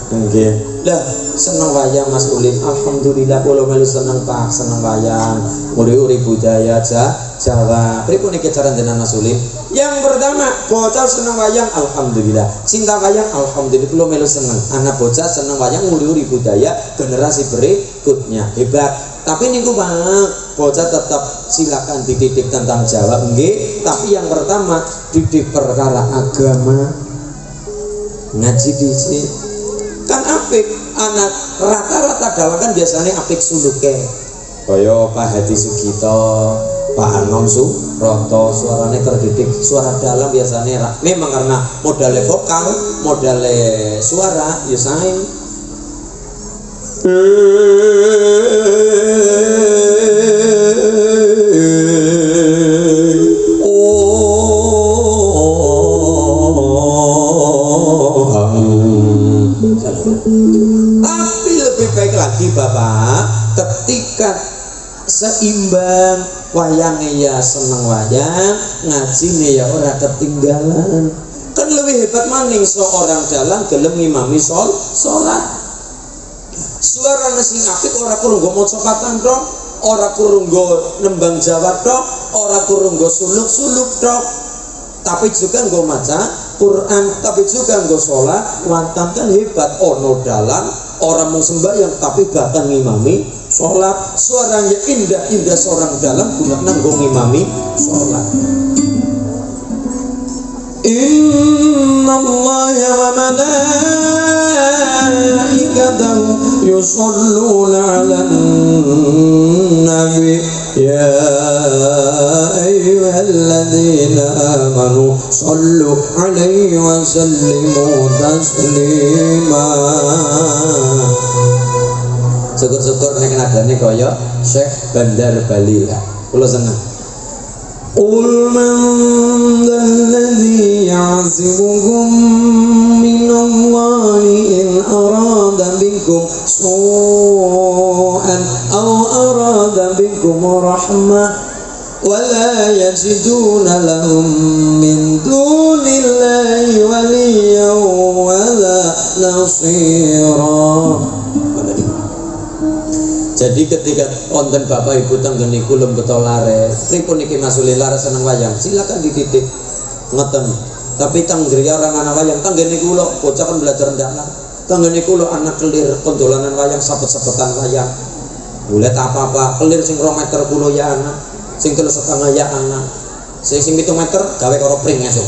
Nggih. Lah seneng wayang Mas Ulin. Alhamdulillah kula melu seneng Pak, seneng wayang. Uri-uri budaya Jawa. Pripun iki cara jenengan Mas Ulin? Yang pertama, bocah seneng wayang alhamdulillah. Cinta wayang alhamdulillah kula melu seneng. Anak bocah seneng wayang uri-uri budaya generasi berikutnya. Hebat. Tapi niku Pak, bocah tetap silakan dididik tentang Jawa nggih, tapi yang pertama didik perkara agama. Ngaji dhisik. Kan apik anak rata-rata dalang kan biasanya apik suluke. Kaya Pak Hadi Sugito, Pak Anom Suroto, suaranya terdidik, suara dalam biasanya memang karena modalnya vokal, modalnya suara ya sae. Tapi lebih baik lagi Bapak, ketika seimbang wayangnya ya seneng wayang, ngajine ya ora ketinggalan. Kan lebih hebat maning seorang dalang gelem ngimami sholat. Suara sing apik ora kurunggo maca patan tok, ora kurunggo nembang Jawa tok, ora kurunggo suluk-suluk tok. Tapi juga nggo maca Quran, tapi juga nggo sholat, wantan kan hebat. Ono dalang orang mau sembahyang tapi bahkan ngimami sholat. Suaranya indah-indah seorang dalang gunakan nggo ngimami sholat. Inna Allah wa malaikatahu yusholluna 'alan nabi ya ayyuhalladzina amanu shallu 'alaihi wa sallimu taslima. Syukur-syukur nek nadane kaya Syekh Bandar Bali. Kula seneng. Qul man dzalladzi ya'zibukum minallahi in arada bikum su'an aw arada bikum rahmah wa la yajiduna lahum min dunillahi waliyyan wa la nasira. Jadi ketika konten Bapak Ibu tanggen niku lem beto lare, pripun niki Mas Ulin lare seneng wayang, silakan dididik ngeten. Tapi tanggriya orang anak wayang, tanggen niku lho bocah kan belajar ndalan. Tanggen niku lho anak kelir kondolanan wayang, sapet-sapetan wayang. Bulet apa-apa, kelir sing 2 meter kulo ya anak, sing 3,5 ya anak. Sing 7 meter gawe karo pring esuk.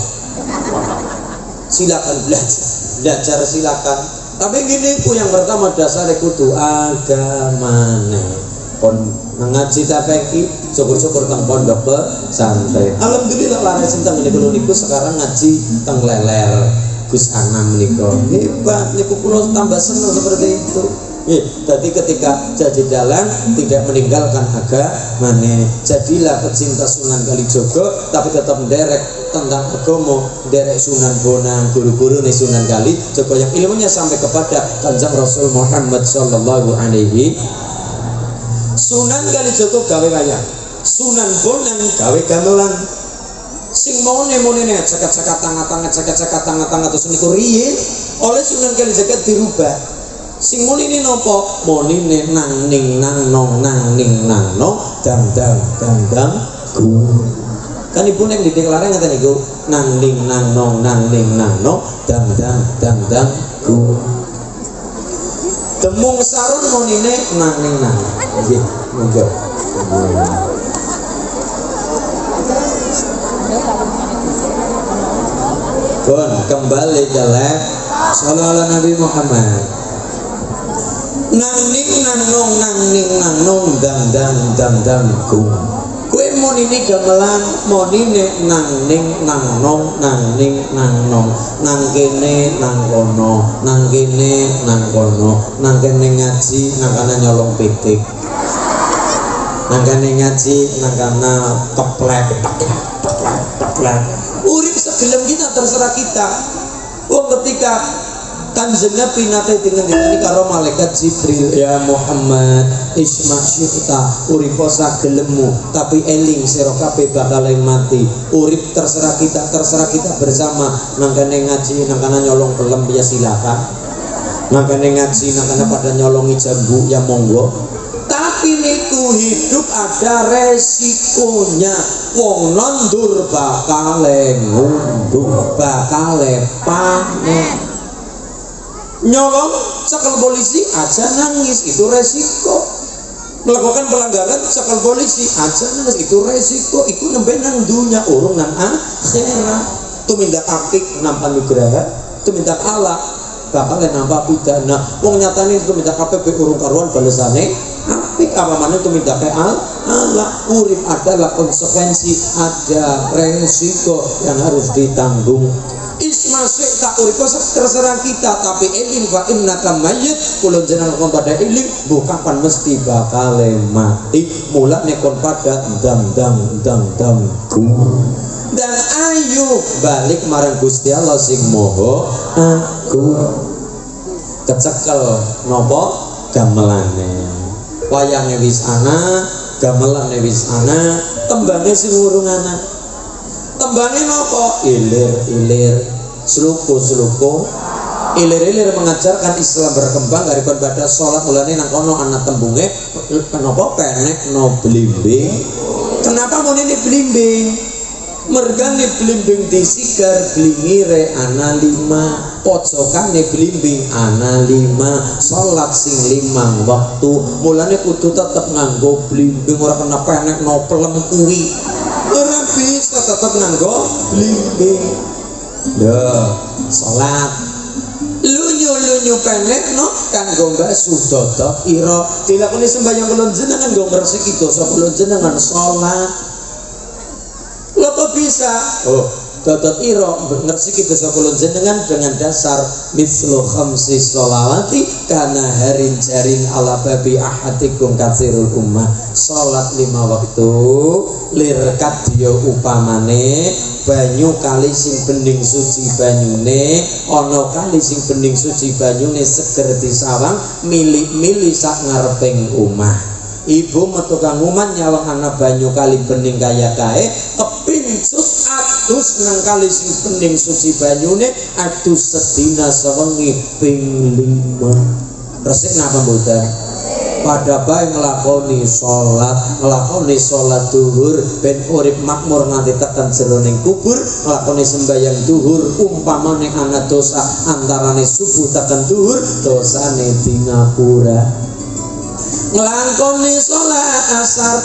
Silakan belajar silakan. Tapi gini ku yang pertama dasar kudu agamane. Pon ngaji tapeki syukur-syukur teng pondok pesantren. Alhamdulillah lare sintang niku niku sekarang ngaji teng leler Gus Anam niku. Hebat niku kula tambah seneng seperti itu. Jadi ketika jadi dalang tidak meninggalkan agamane. Jadilah pecinta Sunan Kalijogo tapi tetap menderek tentang agama, derek Sunan Bonang, guru-guru nih Sunan Kalijogo yang ilmunya sampai kepada Kanjeng Rasul Muhammad sallallahu alaihi. Sunan Kalijogo gawe wayang, Sunan Bonang gawe gamelan. Sing mone-mone cekat-cekat tangan terus niku riyin oleh Sunan Kalijogo dirubah. Sing muni ini nopo? Muni ini nang ning nang nong nang ning nang no dang ku. Kan ibu neng didik larang ngaten niku nang ning nang nong nang ning nang no dang ku. Demung sarun muni ini nang ning nang. Nggih, monggo. Pun kembali ke sallallahu Nabi Muhammad. Nang ning nang nong dang ku. Kue monine gamelan monine nang ning nang nong nang nang kene nang kono nang kene nang kono nang kene ngaji nang kana nyolong pitik nang kene ngaji nang kana teplek urip segelem kita terserah kita. Wong ketika Kanjeng Nabi nate dingendikani karo malaikat Jibril, ya Muhammad, isma syu'ta, uripo sagelemu, tapi eling sira kabeh bakal mati. Urip terserah kita bersama. Nangkane ngaji, nangkane nyolong pelem ya silakan. Nangkane ngaji, nangkane pada nyolongi jambu ya monggo. Tapi niku hidup ada resikonya. Wong nandur bakale ngunduh, bakale panen. Nyolong cekel polisi aja nangis, itu resiko. Melakukan pelanggaran cekel polisi aja nangis, itu resiko. Iku nembe nang dunya, urung nang akhirat. Tumindak apik nampa nugraha, tumindak ala bakal nampa pidana. Wong nyatane tumindak apik urung karuan balesane apik, apa maneh tumindak ala. Urip adalah konsekuensi, ada resiko yang harus ditanggung. Isma tak urip terserah kita, tapi eling fa innaka mayyit, kula jenengan kon pada eling bu kapan mesti bakal mati. Mulane kon pada dang dan ayo balik marang Gusti Allah sing Maha Agung. Kecekel napa gamelane, wayange wis ana, gamelane wis ana, tembange sing urung ana. Tembange napa? Ilir-ilir, sluku-sluku. Ilir-ilir mengajarkan Islam berkembang dari pada sholat mulane nang kono ana tembunge kenapa penek no blimbing. Kenapa mau ini blimbing? Mergane blimbing disigar blingire ana 5, pojokane blimbing ana 5, sholat sing 5 waktu. Mulane kudu tetep nganggo blimbing, ora kena penek no pelem kuwi. Ora bisa tetep nganggo blimbing. Sholat lunyu penek no kanggo basuh dodok ira. Dilakoni sembahyang kula jenengan nggo ngresiki dosa kula jenengan sholat. Lha kok bisa? Dodot ira ngresiki dosa kula jenengan dengan dasar mislu khamsi sholawati kana harin jaring ala babi ahadikum katsirul ummah. Sholat 5 waktu lirkat dia upamane banyu kali sing bening suci banyune, ana kali sing bening suci banyune seger disawang milik-milik sak ngareping omah. Ibu metu kang omah nyawang ana banyu kali bening kaya kae kepincut adus nang kali sing bening suci banyune adus sedina sewengi ping 5. Resik napa mboten? Pada bae nglakoni sholat duhur ben urip makmur nganti tekan jeroning kubur, nglakoni sembahyang duhur umpamane ana dosa antarane subuh tekan duhur dosane di ngapura. Nglakoni sholat asar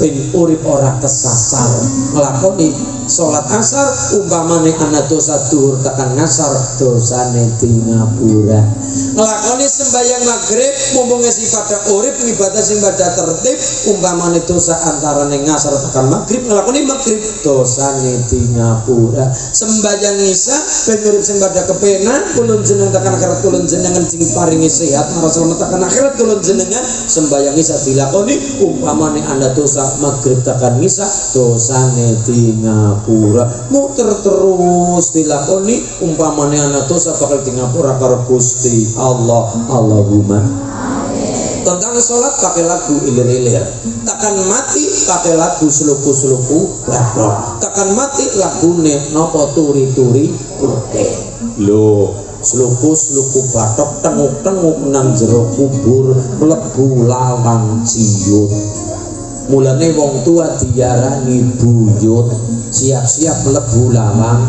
ben urip ora kesasar, nglakoni sholat asar umpamane ana dosa duhur tekan ngasar dosane di ngapura. Nglakoni sembahyang maghrib mumpung sifate urip ibadah sing pada tertib umpamane dosa antarane ngasar tekan maghrib, nglakoni maghrib dosane di ngapura. Sembahyang isya ben urip sing pada kepenak kula jenengan tekan akhirat kula jenengan sing paringi sehat marang selamat tekan akhirat kula jenengan. Sembahyang isya dilakoni umpamane ana dosa maghrib tekan isya dosane di ngapura. Muter terus dilakoni umpamane ana dosa bakal di ngapura karo Gusti Allah. Allahumma amin. Tentang sholat pakai lagu ilir-ilir, takkan mati pakai lagu seluku-seluku batok, takkan mati lagune nopo turi-turi putih. Loh, seluku-seluku batok tenguk-tenguk nang jero kubur mlebu lawang ciut. Mulane wong tua diarani buyut, siap-siap mlebu lawang.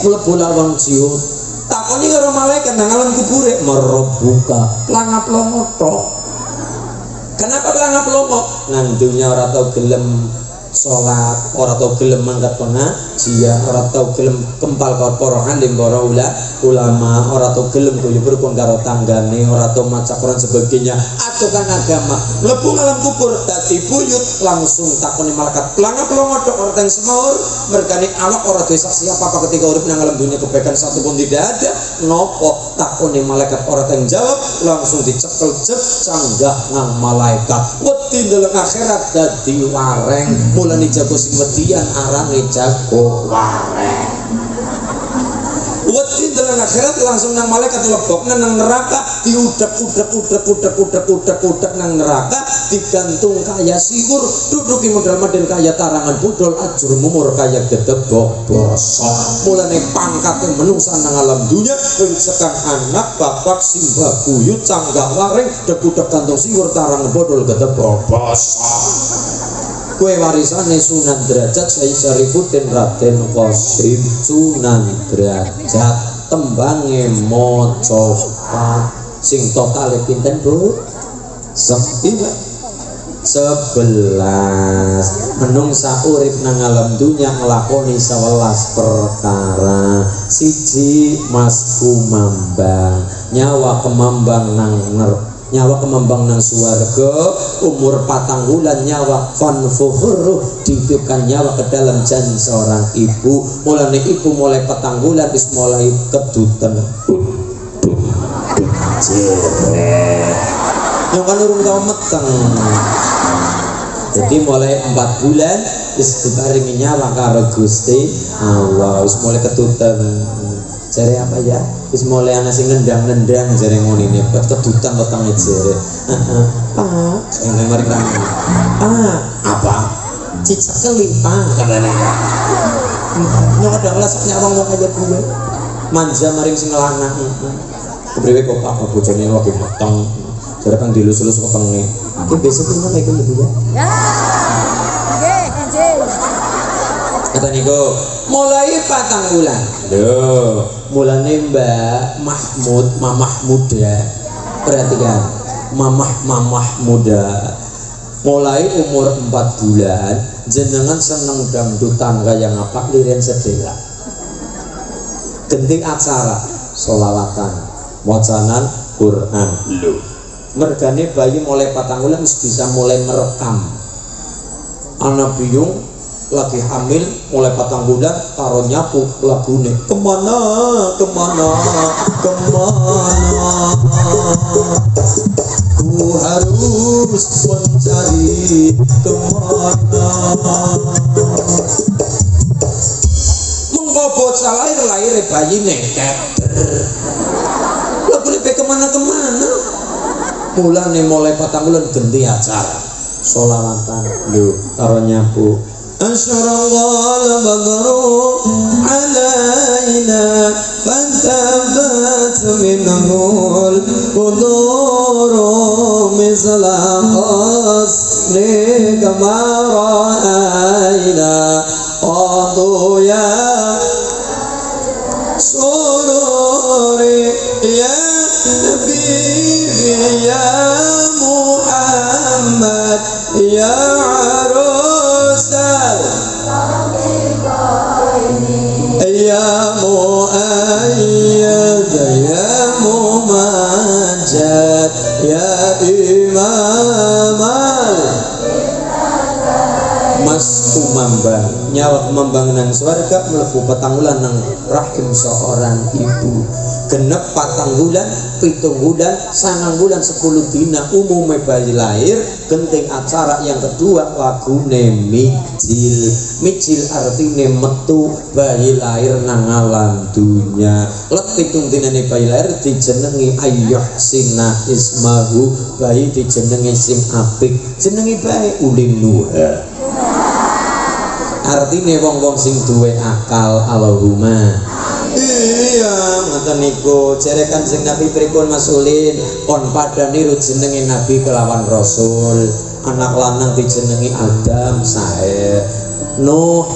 Mlebu lawang ciut. Takoni karo malaikat nang alam kubure merobuka langap longoto. Kenapa langap longo? Nang dunya ora tau gelem sholat, ora tau gelem mangkat pengajian, ora tau gelem kempal karo para alim para ulama, ora tau gelem guyu berkon karo tanggane, ora tau maca Quran sebagainya, atukan agama. Mlebu alam kubur dadi buyut langsung takoni malaikat langap longo tok ora teng semaur, mergane awak ora duwe saksi apa-apa ketika urip nang alam dunia kebaikan satu pun tidak ada. nopo takone malaikat ora teng jawab langsung dicekel jeb canggah nang malaikat wedi ndeleng akhirat dadi wareng mulane jago sing wedian arane jago wareng wedi ndeleng akhirat langsung nang malaikat lebok nang neraka diudek nang neraka digantung kaya siwur duduki model-model kaya tarangan budol ajur mumur kaya gedebok bosok mulane pangkate menungsa nang alam dunya sekang anak bapak simbah buyut canggah wareng dek-udek gantung siwur tarangan budol gedebok bosok kue warisane Sunan Derajat Syekh Syarifuddin Raden Qasim Sunan Derajat tembange maca sing totale pinten Bu? 11 menungsa urip nang alam dunya nglakoni 11 perkara. Siji mas kumambang nyawa kemambang nang swarga umur 4 bulan nyawa konfuhur dititipkan nyawa ke dalam janin seorang ibu mulane ibu mulai 4 bulan wis mulai kedutan yang kan urung tau meteng jadi mulai 4 bulan wis diparingi nyawa karo Gusti Allah wis mulai kedutan jare apa ya wis mulai ana sing nendang-nendang jare ngono ini kedutan wetenge jare Pak sing mari kan apa cicekeli Pak katanya nyodang lasaknya wong aja kuwe manja maring sing lanang kepriwe kok Pak bojone lagi meteng jare kan dilus-lus wetenge iki besok ini nek iki ya nggih nggih kata niku mulai 4 bulan lho mulane Mbak Mahmud mamah muda perhatikan mamah muda mulai umur 4 bulan jenengan seneng dangdutan kaya ngapa liren sedela genting acara sholawatan wacanan Quran lho mergane bayi mulai 4 bulan bisa mulai merekam anak biung lagi hamil mulai 4 bulan karo nyapu lagune kemana ku harus mencari kemana mengkobot lahir bayi nekat lagune pe kemana mulane mulai 4 bulan ganti acara sholawatan lho karo nyapu Asyarallahu al-badru alaina fantabat minahul quduru misla qasri kamara'aina qaduya sururi ya Nabi ya Muhammad ya ya mu'ayyad ya mumajad ya imamal mas kumambang nyawa kemambang nang swarga mlebu 4 bulan nang rahim seorang ibu genep 4 bulan 7 bulan 9 bulan 10 dina umume bayi lahir genting acara yang kedua lagune mijil artine metu bayi lahir nang alam dunya let 7 dinane bayi lahir dijenengi Ayyuh Sina ismahu bayi dijenengi sing apik jenenge bae Ulin Nuha artine wong-wong sing duwe akal Allahumma iya ngoten niku jerekan sing Nabi pripun Mas Ulin kon padha niru jenenge Nabi kelawan Rasul anak lanang dijenengi Adam sae Nuh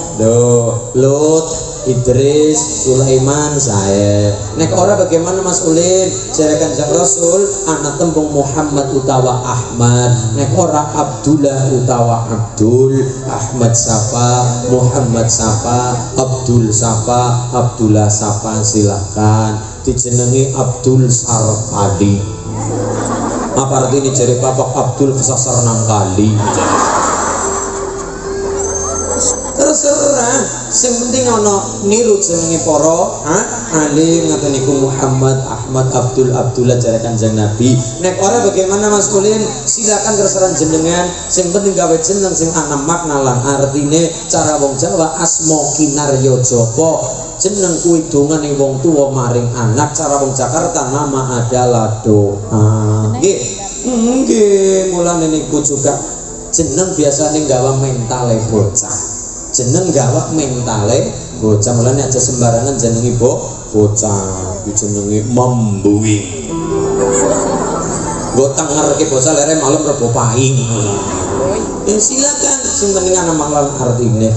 Lut Idris Sulaiman sae nek ora bagaimana Mas Ulin jerekan sang Rasul anak tembung Muhammad utawa Ahmad nek ora Abdullah utawa Abdul Ahmad sapa Muhammad sapa Abdul sapa Abdullah sapa silakan dijenengi Abdul Sarpadi apa artinya jere bapak Abdul kesasar nang kali terserah sing penting ana niru jenenge para Ali ngaten niku Muhammad Ahmad Abdullah jare Kanjeng Nabi. Nek ora bagaimana Mas Ulin, silakan terserah jenengan. Sing penting gawe jeneng sing ana makna lan artine. Cara wong Jawa asma kinarya japa. Jeneng kuwi dongane wong tuwa maring anak. Cara wong Jakarta nama adalah doa. Nggih. Nggih, mulane niku juga jeneng biasane gawa mentale bocah. Jeneng gawa mentale bocah, mulane aja sembarangan jenengi bocah. Iki jenenge membuing. Nggo tengerke bocah lere malam rebo paing. Silakan sing penting ana makna artine.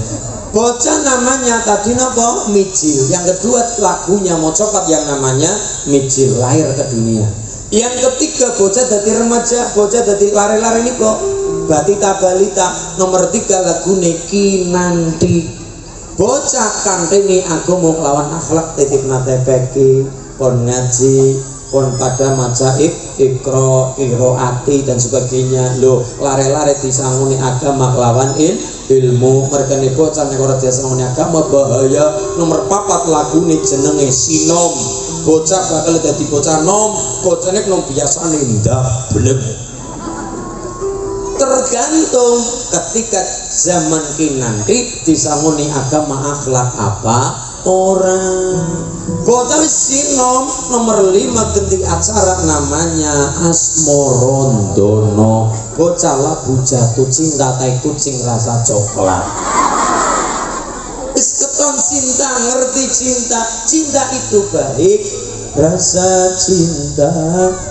Bocah namanya tadi napa? Mijil. Yang kedua lagunya mau coklat yang namanya Mijil, lahir ke dunia. Yang ketiga bocah dadi remaja, bocah dadi lare-lare niku Batita Balita. Nomor 3 lagune Kinanti. Bocah kantene agama lawan akhlak titip natepeki pon ngaji pon pada maca ikro ati dan sebagainya. Lho lare-lare disanguni agama lawan ilmu. Mergane bocah nek ora disanguni agama bahaya. Nomor 4 lagune jenenge Sinom. Bocah bakal dadi bocah nom, bocahne nom biasane ndak blek. Tergantung ketika zaman kinanti disanguni agama akhlak apa orang. Bocah Sinom nomor 5 ganti acara namanya Asmorondono. Bocah lagu jatuh cinta tai kucing rasa coklat. Keton cinta, ngerti cinta. Cinta itu baik. Rasa cinta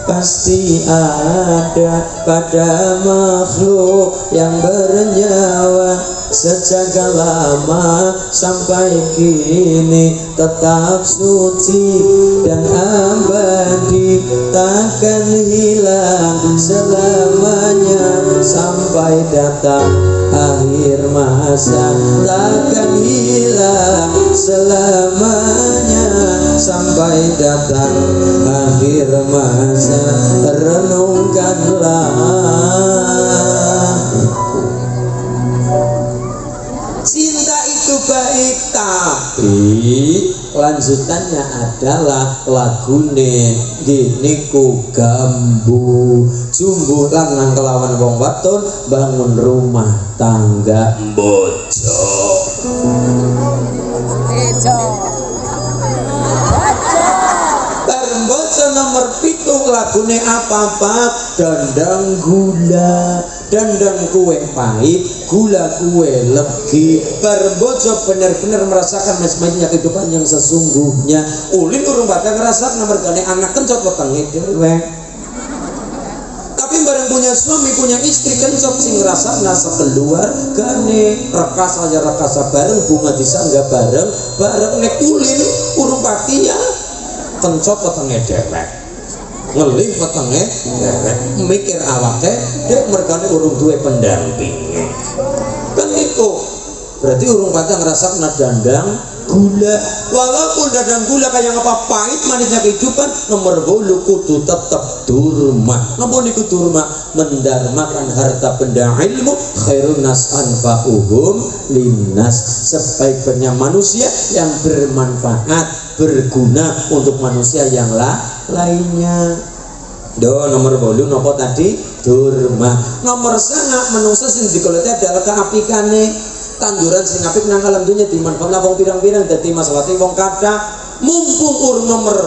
pasti ada pada makhluk yang bernyawa. Sejak lama sampai kini tetap suci dan abadi, takkan hilang selamanya sampai datang akhir masa. Takkan hilang selamanya sampai datang akhir masa. Renungkanlah. Cinta itu baik, tapi lanjutannya adalah lagune niku gambu jumbuh lanang kelawan wong wadon bangun rumah tangga bojo. Bojo nomor 7 lagune apa-apa dandang gula. Dandang kue pahit, gula kue legi. Berbojo benar-benar merasakan mesmanya kehidupan yang sesungguhnya. Ulin urung bakal ngerasakan mergane anak kencot wetenge dewek. Tapi bareng punya suami, punya istri kencot sing ngrasakna sekeluargane. Rekas aja rekasa bareng, bunga disangga bareng nek ulin urung pati ya kencot wetenge dewek. Ngelih wetenge dewek, mikir awake dek mergane urung duwe pendamping. Kan itu berarti urung pada ngrasakna dandang gula. Walaupun dandang gula kayak apa pahit manisnya kehidupan, nomor 8 kudu tetep durma. Napa niku durma? Mendarmakan harta benda ilmu khairun nas anfa'uhum linnas. Sebaik-baiknya manusia yang bermanfaat, berguna untuk manusia yang lainnya. Nomor 8 nopo tadi? Durma. Nomor 9 manusia sing digoleki adalah keapikane. Tanduran sing apik nang alam dunya dimanfaatna wong pirang-pirang dadi maslahate wong kathah. Mumpung nomor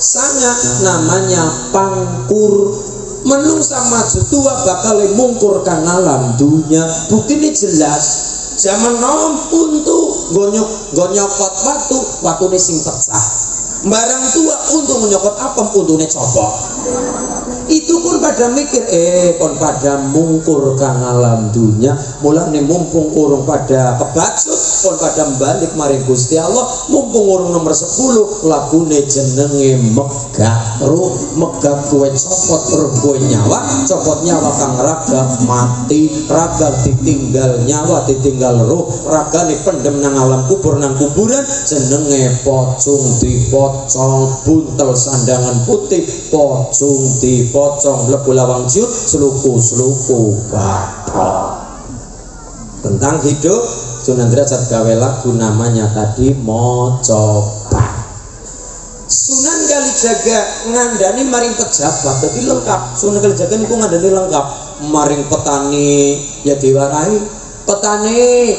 9 namanya pangkur. Menungsa maju tua bakal mungkur kang alam dunya. Buktine jelas. Zaman nom untuk gonyokot watune sing pecah. Barang tua untuk menyokot apem untune copok. Itu pun pada mikir kon pada mungkur kang alam dunya. Mulane mumpung urung pada kebacut kon pada balik maring Gusti Allah. Mumpung urung nomor 10 lagune jenenge megah ruh. Megah kowe copot ruh kowe nyawa. Copot nyawa kang raga mati. Raga ditinggal nyawa ditinggal ruh. Ragane pendem nang alam kubur nang kuburan. Jenenge pocong dipocong. Buntel sandangan putih pocong dipocong. Lebu lawang ciut seluku bapak. Tentang hidup Sunan Derajat gawe lagu namanya tadi Mocopat. Sunan Kalijaga ngandani maring pejabat dadi lengkap. Sunan Kalijaga niku ngandani lengkap, maring petani ya diwarai petani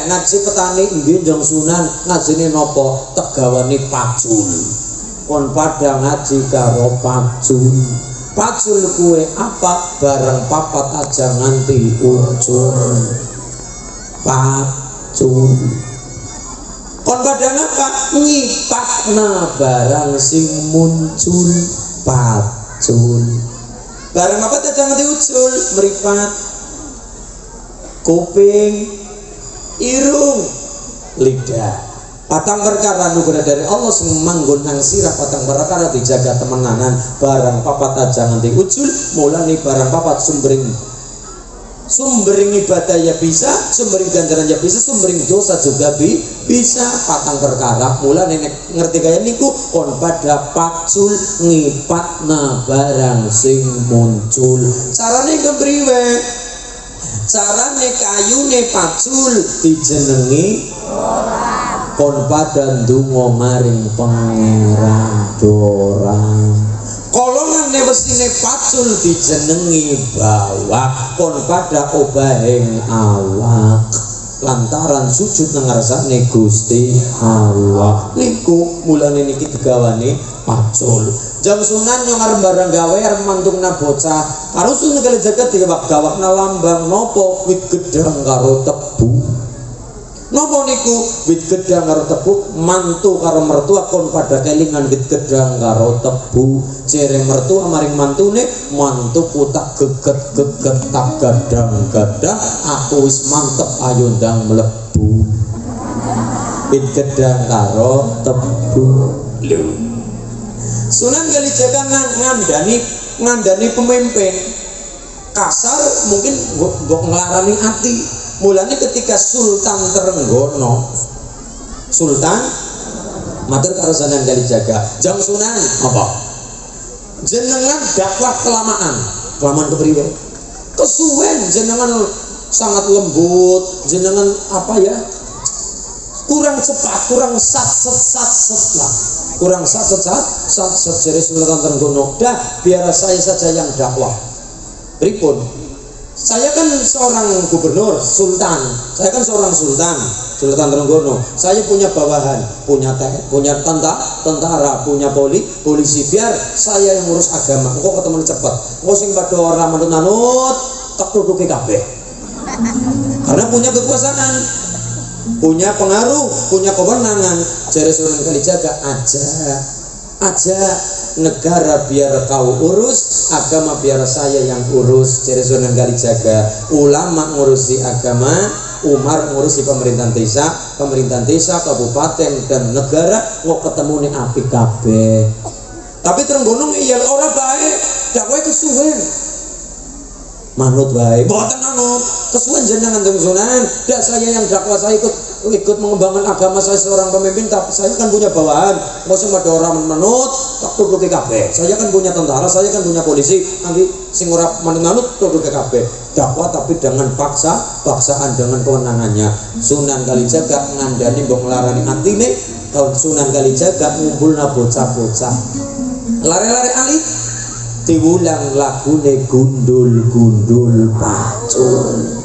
ngaji petani nggih Njong Sunan ngajine napa tegawani pacul kon padha ngaji karo pacul. Pacul kuwe apa bareng papat aja nganti ucul pacul kon padha ngapa ngipatna barang sing muncul pacul bareng papat aja nganti ucul meripat kuping irung lidah patang perkara nugrah dari Allah sing manggon nang sirah patang perkara dijaga temenanan barang papat aja nganti ucul mulane barang papat sumbering ibadah ya bisa, sumbering ganjaran ya bisa, sumbering dosa juga bisa. Patang perkara mulane ngerti kaya niku kon pada pacul ngipatna barang sing muncul. Carane kepriwe? Carane kayune pacul dijenengi kon pada ndonga maring pangeran dorang. Kolongan mesine pacul dijenengi bawah kon pada obahing awak lantaran sujud nang ngarsane Gusti Allah. Niku mulane niki digawane pacul. Jam Sunan yang arep barang gawe arep mantungna bocah karo Sunan Kalijaga digawakna lambang nopo wit gedang karo tebu. Nopo niku wit gedang karo tebu mantu karo mertua kon pada kelingan wit gedang karo tebu jere mertua maring mantune mantuku tak geget-geget tak gadang-gadang aku wis mantep ayo ndang mlebu wit gedang karo tebu. Lho Sunan Kalijaga ngandani pemimpin kasar mungkin mbok nglarani ati. Mulanya ketika Sultan Trenggono Sultan matur karo Sunan Kalijaga Jang Sunan apa jenengan dakwah kelamaan kepriwe kesuwen jenengan sangat lembut jenengan apa ya kurang cepat kurang kurang sat jere Sultan Trenggono dah biar saya saja yang dakwah pripun. Saya kan seorang gubernur, sultan. Saya kan seorang sultan Trenggono. Saya punya bawahan, punya tentara, punya polisi. Biar saya yang ngurus agama. Engko ketemu cepet. Engko sing padha ora manut-manut, tak tutuki kabeh. Karena punya kekuasaan, punya pengaruh, punya kewenangan. Jare Sunan Kalijaga aja negara biar kau urus, agama biar saya yang urus. Jere Sunan Kalijaga ulama ngurusi agama, Umar ngurusi pemerintahan desa, kabupaten dan negara. Kok ketemu nih apik kabeh. Tapi Trenggono iya ora baik, dakwah kesuwen. Manut baik, boten manut. Kesuwen jenengan Jang Sunan. Dak saya yang dakwah saya ikut mengembangkan agama saya seorang pemimpin, tapi saya kan punya bawahan. Mau sama orang menut, tak tutup kabeh. Saya kan punya tentara, saya kan punya polisi. Nanti sing ora manut tutup kabeh. Dakwah tapi dengan paksaan dengan kewenangannya. Sunan Kalijaga ngandani mbok nglarani atine, tahun Sunan Kalijaga ngumpulna bocah-bocah. Lare-lare alit diulang lagune gundul-gundul pacul.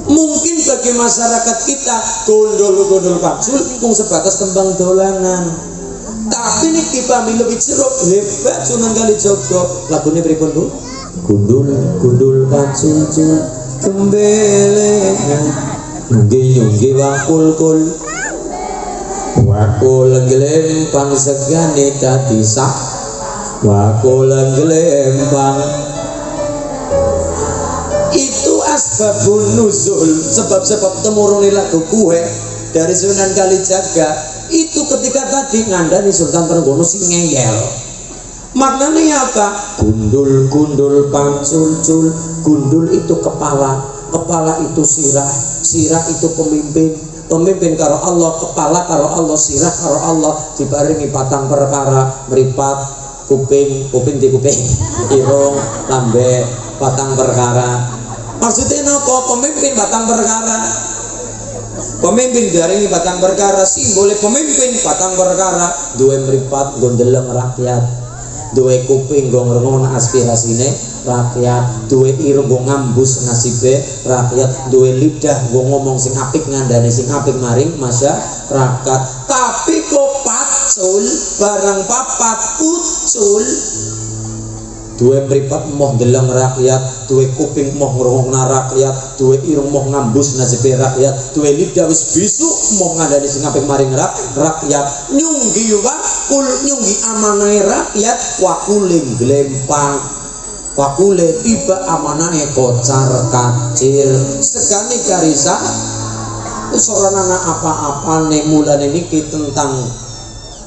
Mungkin bagi masyarakat kita gondol-gondol pacul mung sebatas kembang dolanan. Tapi niki pamili lebih jeruk hebat Sunan Kalijaga. Lagune pripun, Bu? Gundul-gundul pacul gembelengan. Nunggi wakul-kul. Wakul glempang segane dadi sak. Wakul glempang asbabun nuzul, sebab-sebab temurune lagu kue dari Sunan Kalijaga itu ketika tadi ngandani Sultan Trenggono sing ngeyel. Maknanya apa? Gundul pacul. Gundul itu kepala itu sirah itu pemimpin karo Allah, kepala karo Allah, sirah karo Allah, dibarengi patang perkara meripat kuping di kuping, irung lambe patang perkara. Maksudnya nopo pemimpin batang perkara Pemimpin diaringi patang perkara, simbole pemimpin patang perkara, duwe mripat nggo ndeleng rakyat, duwe kuping nggo ngrungokno aspirasine rakyat, duwe irung nggo ngambus nasibe rakyat, duwe lidah nggo ngomong sing apik ngandani sing apik maring masyarakat. Tapi kok pacul barang papat ucul, duwe mripat moh ndeleng rakyat, duwe kuping moh ngrungokna rakyat, duwe irung moh ngambus nasibe rakyat, duwe lidah wis bisu moh ngandani sing apik maring rakyat, nyunggi wakul nyunggi amanahe rakyat, wakuling glempang, wakule tiba amanahe kocar kacir, segane karisa seorang anak apa-apa nih mulane niki tentang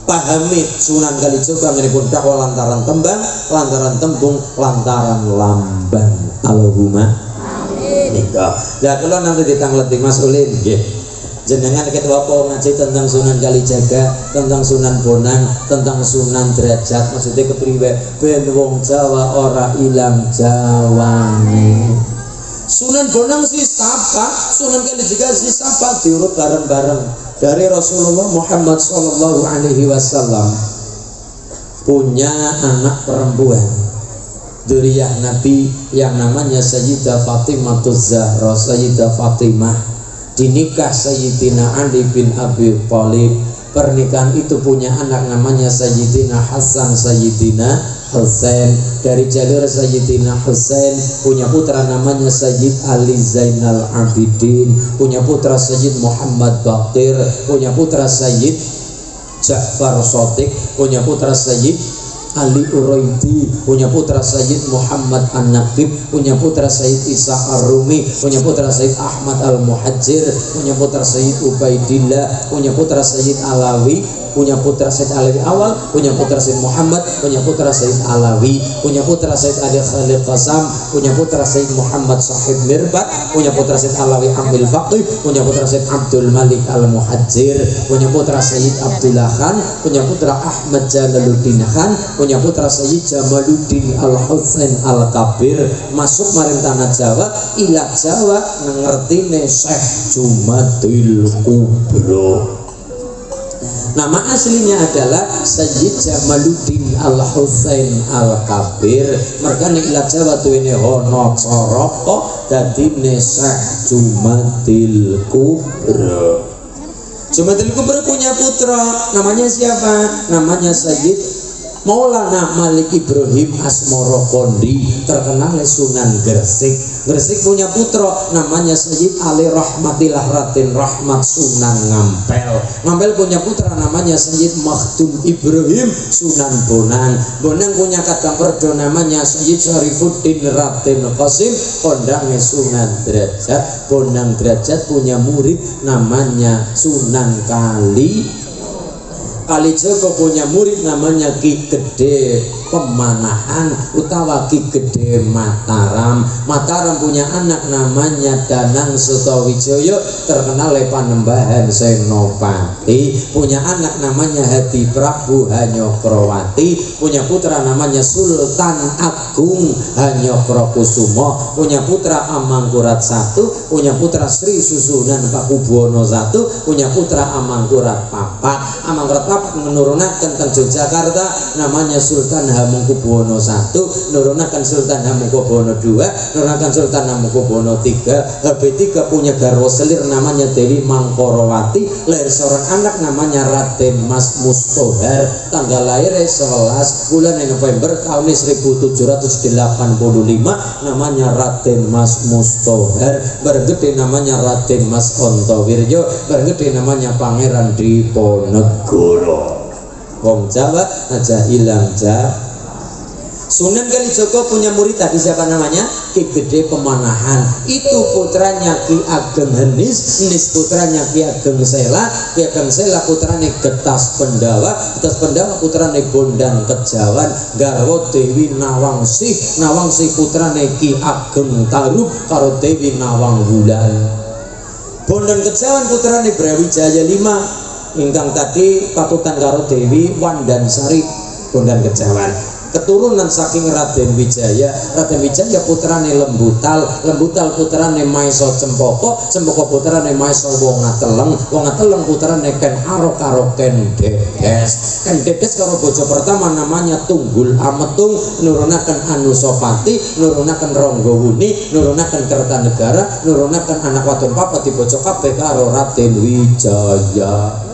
pahami Sunan Kalijaga ngripun dakwah lantaran tembang, lantaran tembung, lantaran lambang. Allahumma amin. Nika. Lah kula nanti ditanglet Mas Ulin nggih. Jenengan ketua apa ngaji tentang Sunan Kalijaga, tentang Sunan Bonang, tentang Sunan Derajat, maksudnya kepriwe ben wong Jawa ora ilang Jawane. Sunan Bonang si sapa, Sunan Kalijaga si sapa, diurut bareng-bareng. Dari Rasulullah Muhammad Sallallahu Alaihi Wasallam punya anak perempuan dzurriyyah Nabi yang namanya Sayyidah Fatimah Zahra. Sayyidah Fatimah dinikah Sayyidina Ali bin Abi Thalib. Pernikahan itu punya anak namanya Sayyidina Hasan, Sayyidina Husain. Dari jalur Sayyidina Husain punya putra namanya Sayyid Ali Zainal Abidin, punya putra Sayyid Muhammad Baqir, punya putra Sayyid Ja'far Shadiq, punya putra Sayyid Ali Uraidi, punya putra Sayyid Muhammad An-Naqib, punya putra Sayyid Isa Ar-Rumi, punya putra Sayyid Ahmad Al-Muhajir, punya putra Sayyid Ubaidillah, punya putra Sayyid Alawi, punya putra Sayyid Alawi awal, punya putra Sayyid Muhammad, punya putra Sayyid Alawi, punya putra Sayyid Ali Khalil Qasam, punya putra Sayyid Muhammad Sahib Mirbat, punya putra Sayyid Alawi Ambil Faqih, punya putra Sayyid Abdul Malik Al-Muhajir, punya putra Sayyid Abdullah Khan, punya putra Ahmad Jalaluddin Khan, punya putra Sayyid Jamaluddin Al-Husain Al-Kabir. Masuk maring tanah Jawa, ilah Jawa ngertine Syekh Jumadil Kubro. Nama aslinya adalah Sayyid Jamaluddin Al-Husain Al-Kabir. Merkane ilah Jawa tuwene hono coroko dadine Syekh Jumadil Kubro. Jumadil Kubro punya putra, namanya siapa? Namanya Sayyid Maulana Malik Ibrahim Asmoro Kondi, terkenal Sunan Gresik. Gresik punya putra namanya Sayyid Ali Rahmatillah Ratin Rahmat Sunan Ngampel. Ngampel punya putra namanya Sayyid Makhdum Ibrahim Sunan Bonang. Bonang punya kakang perdo namanya Sayyid Syarifuddin Ratin Qasim kondangnya Sunan Derajat. Bonang Derajat punya murid namanya Sunan Kalijaga punya murid namanya Ki Gede Pemanahan utawa Ki Gede Mataram. Mataram punya anak namanya Danang Sutawijaya, terkenal Panembahan Senopati. Punya anak namanya Hadi Prabu Hanyokrawati, punya putra namanya Sultan Agung Hanyokrokusumo, punya putra Amangkurat I, punya putra Sri Susunan Pakubuwono I, punya putra Amangkurat Papat. Amangkurat Papat menurunakan ke Yogyakarta namanya Sultan Hamengkubuwono I, nurunakan Sultan Hamengkubuwono II, nurunakan Sultan Hamengkubuwono III. HB3 punya garwa selir namanya Dewi Mangkorowati, lahir seorang anak namanya Raden Mas Mustohar, tanggal lahir 11 bulan November tahun 1785, namanya Raden Mas Mustohar. Bergede namanya Raden Mas Ontowiryo, bergede namanya Pangeran Diponegoro. Wong Jawa aja ilang Jawa. Sunan Kalijaga punya murid tadi siapa namanya? Ki Gede Pemanahan. Itu putranya Ki Ageng Henis, Henis putranya Ki Ageng Sela, Ki Ageng Sela putranya Getas Pendawa, Getas Pendawa putranya Bondan Kejawan, garwa Dewi Nawangsih, Nawangsih putranya Ki Ageng Tarub karo Dewi Nawang Wulan. Bondan Kejawan putranya Brawijaya V, ingkang tadi patutan karo Dewi Wandansari. Bondan Kejawan keturunan saking Raden Wijaya. Raden Wijaya putrane Lembutal, Lembutal putrane Maesa Cempaka, Cempaka putrane Maesa Wongateleng, Wongateleng putrane Ken Arok karo Ken Dedes. Ken Dedes karo bojo pertama namanya Tunggul Ametung, nurunaken Anusapati, nurunaken Ranggawuni, nurunaken Kertanegara, nurunaken anak wadon papat dibojo kabeh karo Raden Wijaya.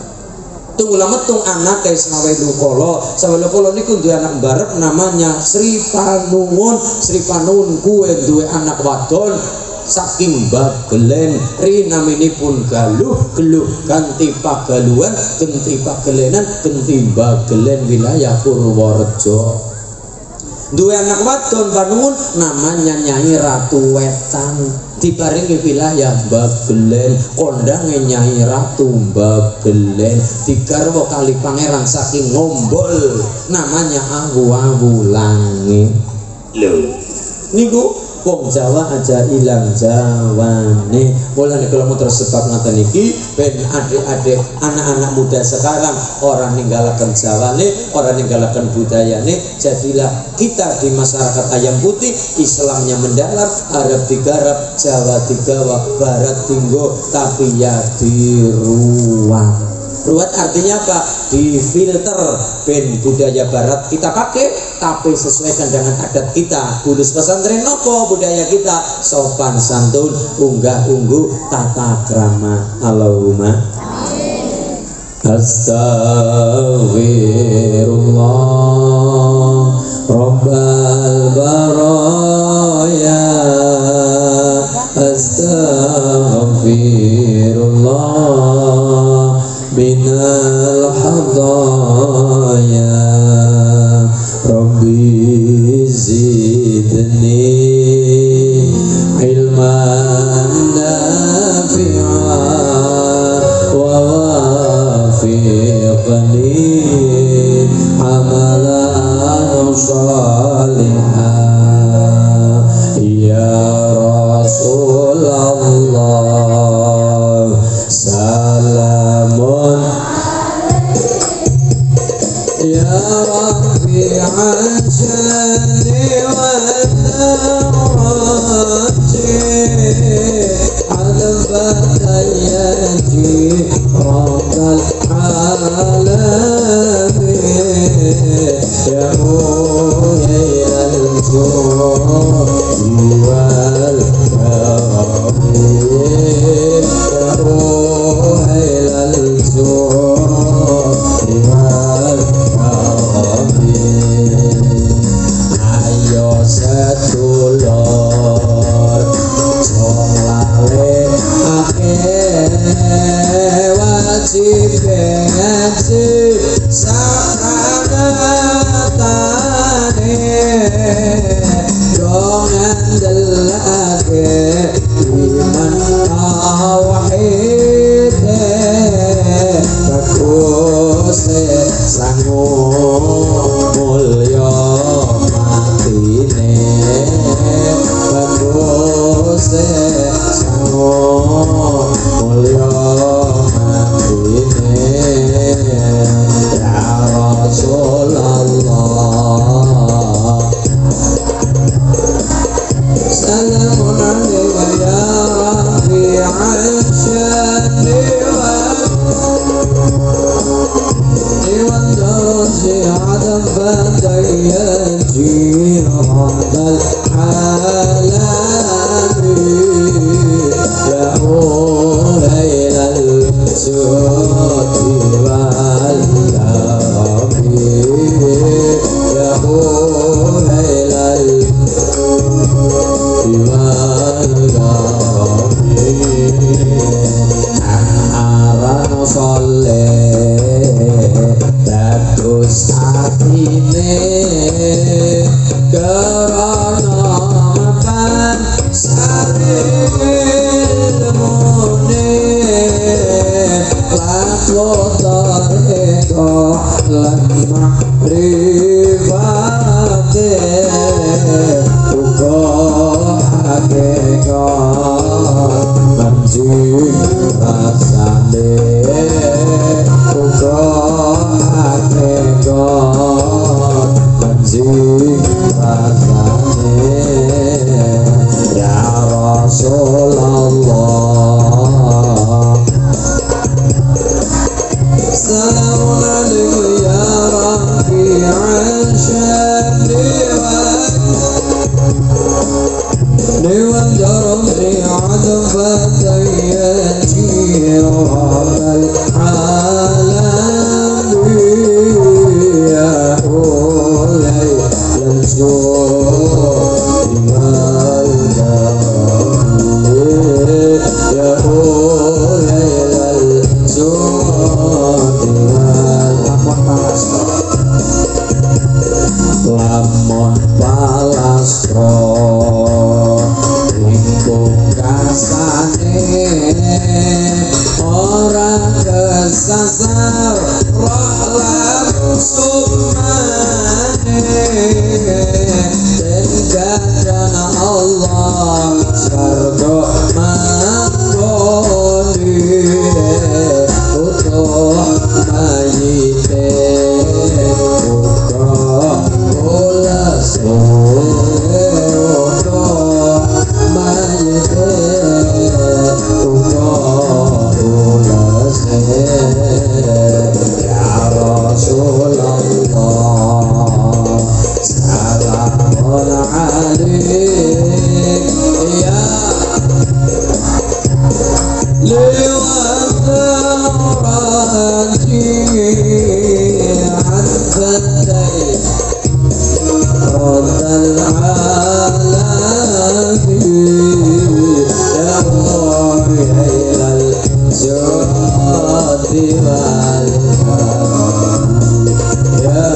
Tunggul Ametung anake Sawelukala. Sawelukala niku duwe anak mbarep namanya Sri Panuwun. Sri Panuwun kuwe duwe anak wadon saking Bagelen, rinaminipun Galuh, Geluh ganti Pagaluan, ganti Pagelenan, ganti Bagelen wilayah Purworejo. Duwe anak wadon Panuwun namanya Nyai Ratu Wetan, diparingi wilayah Bagelen, kondange Nyai Ratu Bagelen, digarwa kali pangeran saking Ngombol namanya Awu-awu Langit. Lho niku wong Jawa aja ilang Jawane. Mulane kula muter sebab ngaten iki ben adik-adik anak-anak muda sekarang orang ninggalaken Jawane, orang ninggalaken budayane. Jadilah kita di masyarakat ayam putih, Islamnya mendalam, Arab digarap, Jawa digawa, Barat tinggo, tapi ya diruang. Ruwet artinya apa? Difilter ben budaya barat kita pakai, tapi sesuaikan dengan adat kita. Bulus pesantren nopo budaya kita? Sopan santun, unggah ungguh, tata krama. Allahumma Astaghfirullah Rabbal baraya, Astaghfirullah minal hadaya, Rabbi zidni ilman nafi'an wa wafiqni amalan salihan ya Rasulullah. Salamun ya Rabbi ajani wa darajati al-batayati rabbal alamin ya muhyil judi wal karami ya muhyil judi wal karami. Ayo sedulur jolale akeh wajib ngaji sakranatane dong andelake iman tauhid bagus sangu mulya matine bagus sangu mulya matine ya Rasulullah. Salamun alayka ya Rabbi anshani wa darji adam badayaji rabbal alamin ya muhailal judi wal karami ya muhailal judi wal karami. Aran soleh dados atine karana makan sarilmune lakotar eko lan makrifate uga hakikat manjing rasane uga hakikat manjing salamun alaikum ya rafi'an syadri Dewan jarum ri'adun fatayati Rabbal alamin Ya ulai langsung Imal jami Ya ulai langsung Imal Lamon palastro Lamon palastro kasane orang kesasar rohlam sumane dan Allah sargo mangkoni utuh mayite utuh ulas Ya Rasulullah salamun alaik ya lewat raji anfatai Rabbal alamin ya mu'ilal jati wal ya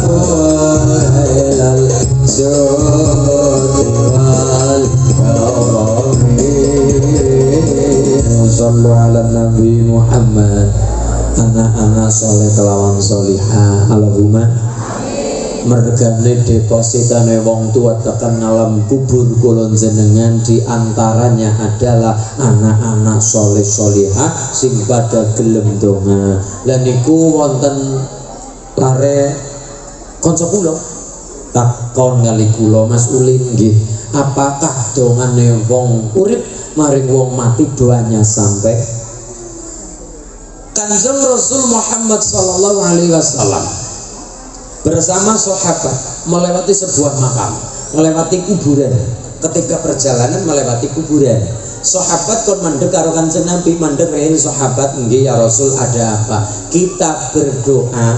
mu'ilal jati wal sallu ala nabi Muhammad anak-anak soleh kelawan solihah Allahumma mergane depositane wong tua tekan alam kubur kulon jenengan diantaranya adalah anak-anak soleh solihah sing pada gelem donga lan niku wonten lare kanca kula takon kali kula Mas Ulin nggih apakah dongane wong urip maring wong mati doanya sampai Kanjeng Rasul Muhammad sallallahu alaihi wasallam bersama sahabat melewati sebuah makam, melewati kuburan. Ketika perjalanan melewati kuburan, sahabat kon mandek karo Kanjeng Nabi, mandek rehin sahabat, nggih ya Rasul ada apa? Kita berdoa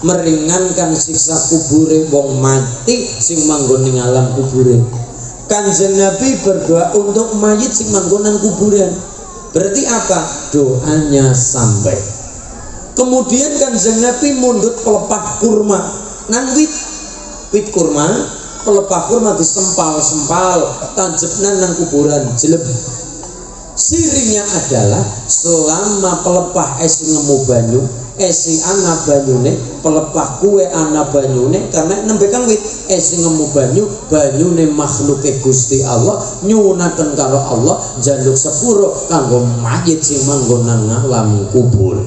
meringankan siksa kubure wong mati sing manggon ning alam kuburan. Kanjeng Nabi berdoa untuk mayit sing manggon nang kuburan. Berarti apa? Doanya sampai. Kemudian Kanjeng Nabi mundut pelepah kurma nang wit kurma, pelepah kurma disempal-sempal tanjepnan nang kuburan jeleb. Sirinya adalah selama pelepah esi ngemu banyu, esi ana banyune, pelepah kue ana banyune karena nembe kang wit esi ngemu banyu, banyune makhluke Gusti Allah nyunaken karo Allah jaluk sepuro kanggo mayit sing manggon nang alam kubur.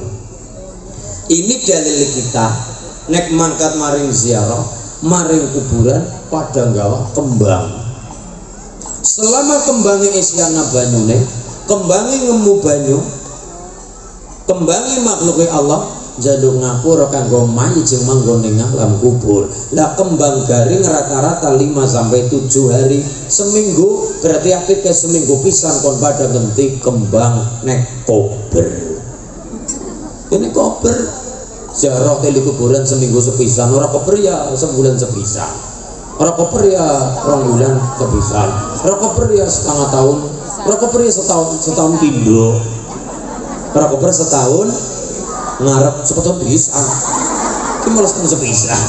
Ini dalil kita nek mangkat maring ziarah maring kuburan pada nggawa kembang. Selama kembange isyana banyune, kembange ngemu banyu, kembange makhluke Allah jaluk ngapura kanggo mayit sing manggon ning alam kubur. Lah kembang garing rata-rata 5 sampai 7 hari seminggu, berarti apik ke seminggu pisan kon pada genti kembang nek kober. Ini kober ziarah teli kuburan seminggu sepisan, ora koper ya sebulan sepisan, ora koper ya 2 bulan sepisan, ora koper ya setengah tahun, ora koper ya setahun pindho, ora koper setahun ngarep sepetun pisan, iki malah setahun sepisan,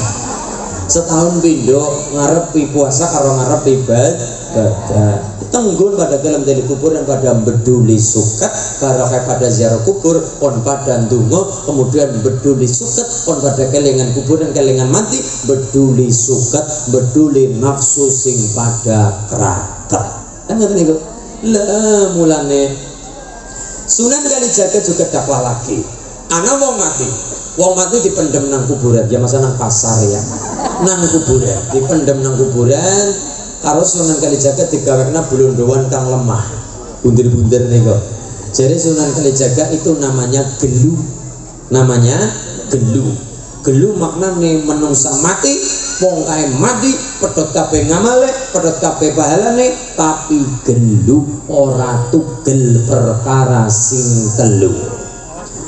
setahun pindho ngarep puasa karo ngarep ibadah. Tenggun pada dalam teli kuburan pada beduli sukat karo pada ziarah kubur pon pada ndonga, kemudian beduli sukat pon pada kelingan kuburan kelingan mati, beduli sukat beduli nafsu sing pada kraket. Kan ngoten niku. Lah mulane Sunan Kalijaga juga dakwah lagi. Ana wong mati dipendem nang kuburan, ya masa nang pasar ya. Nang kuburan, dipendem nang kuburan. Karo Sunan Kalijaga digawekna bulundowan kang lemah, bundir-bundir niku. Jadi Sunan Kalijaga itu namanya gelu. namanya gelu. Gelu maknane menungsa mati, wong kae mati, pedhot kabeh ngamale, pedhot kabeh pahalane, tapi gelu ora tugel perkara sing telu.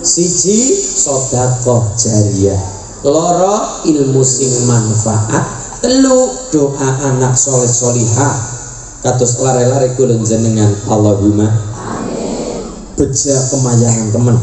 Siji sedekah jariyah, loro ilmu sing manfaat, telu doa anak soleh solihah. Kados lare-lare kula jenengan Allahumma amin. Beja kemayangan temen.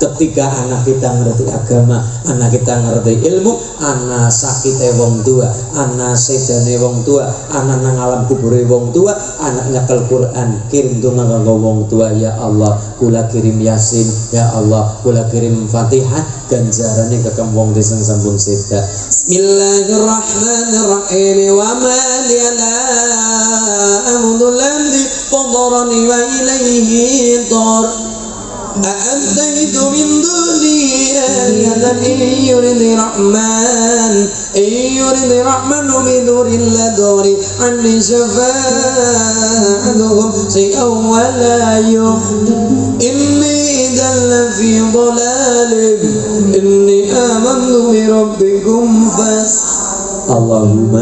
Ketika anak kita ngerti agama, anak kita ngerti ilmu, anak sakite wong tua, anak sedane wong tua, anak nang alam kubure wong tua, anak nyekel Quran, kirim donga kanggo wong tua. Ya Allah, kula kirim Yasin, ya Allah, kula kirim Fatihah, ganjarane kakang wong desa sampun seda. Bismillahirrahmanirrahim. Wa ma lana amdul ladzi qadarani wa ilayhi tar. أأتيت من دوني آلهة إن يرد الرحمن بضر لا ضر عني شفاعتهم شيئا ولا إني إذا لفي ضلال إني آمنت بربكم اللهم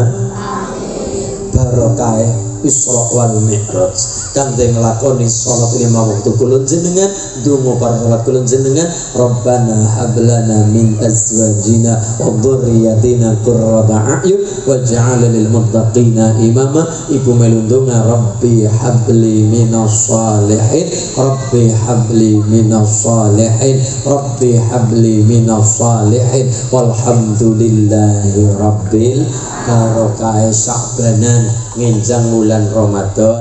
بركاته Isra wal Mi'raj kangge nglakoni salat 5 waktu kula jenengan donga para salat kula jenengan Rabbana hablana min azwajina wa dzurriyyatina qurrata a'yun waj'alna lil muttaqina imama. Ibu melundunga Rabbi habli minas shalihin, Rabbi habli minas shalihin, Rabbi habli minas shalihin, walhamdulillahi rabbil barokah Sya'banan ngenjang bulan Ramadan.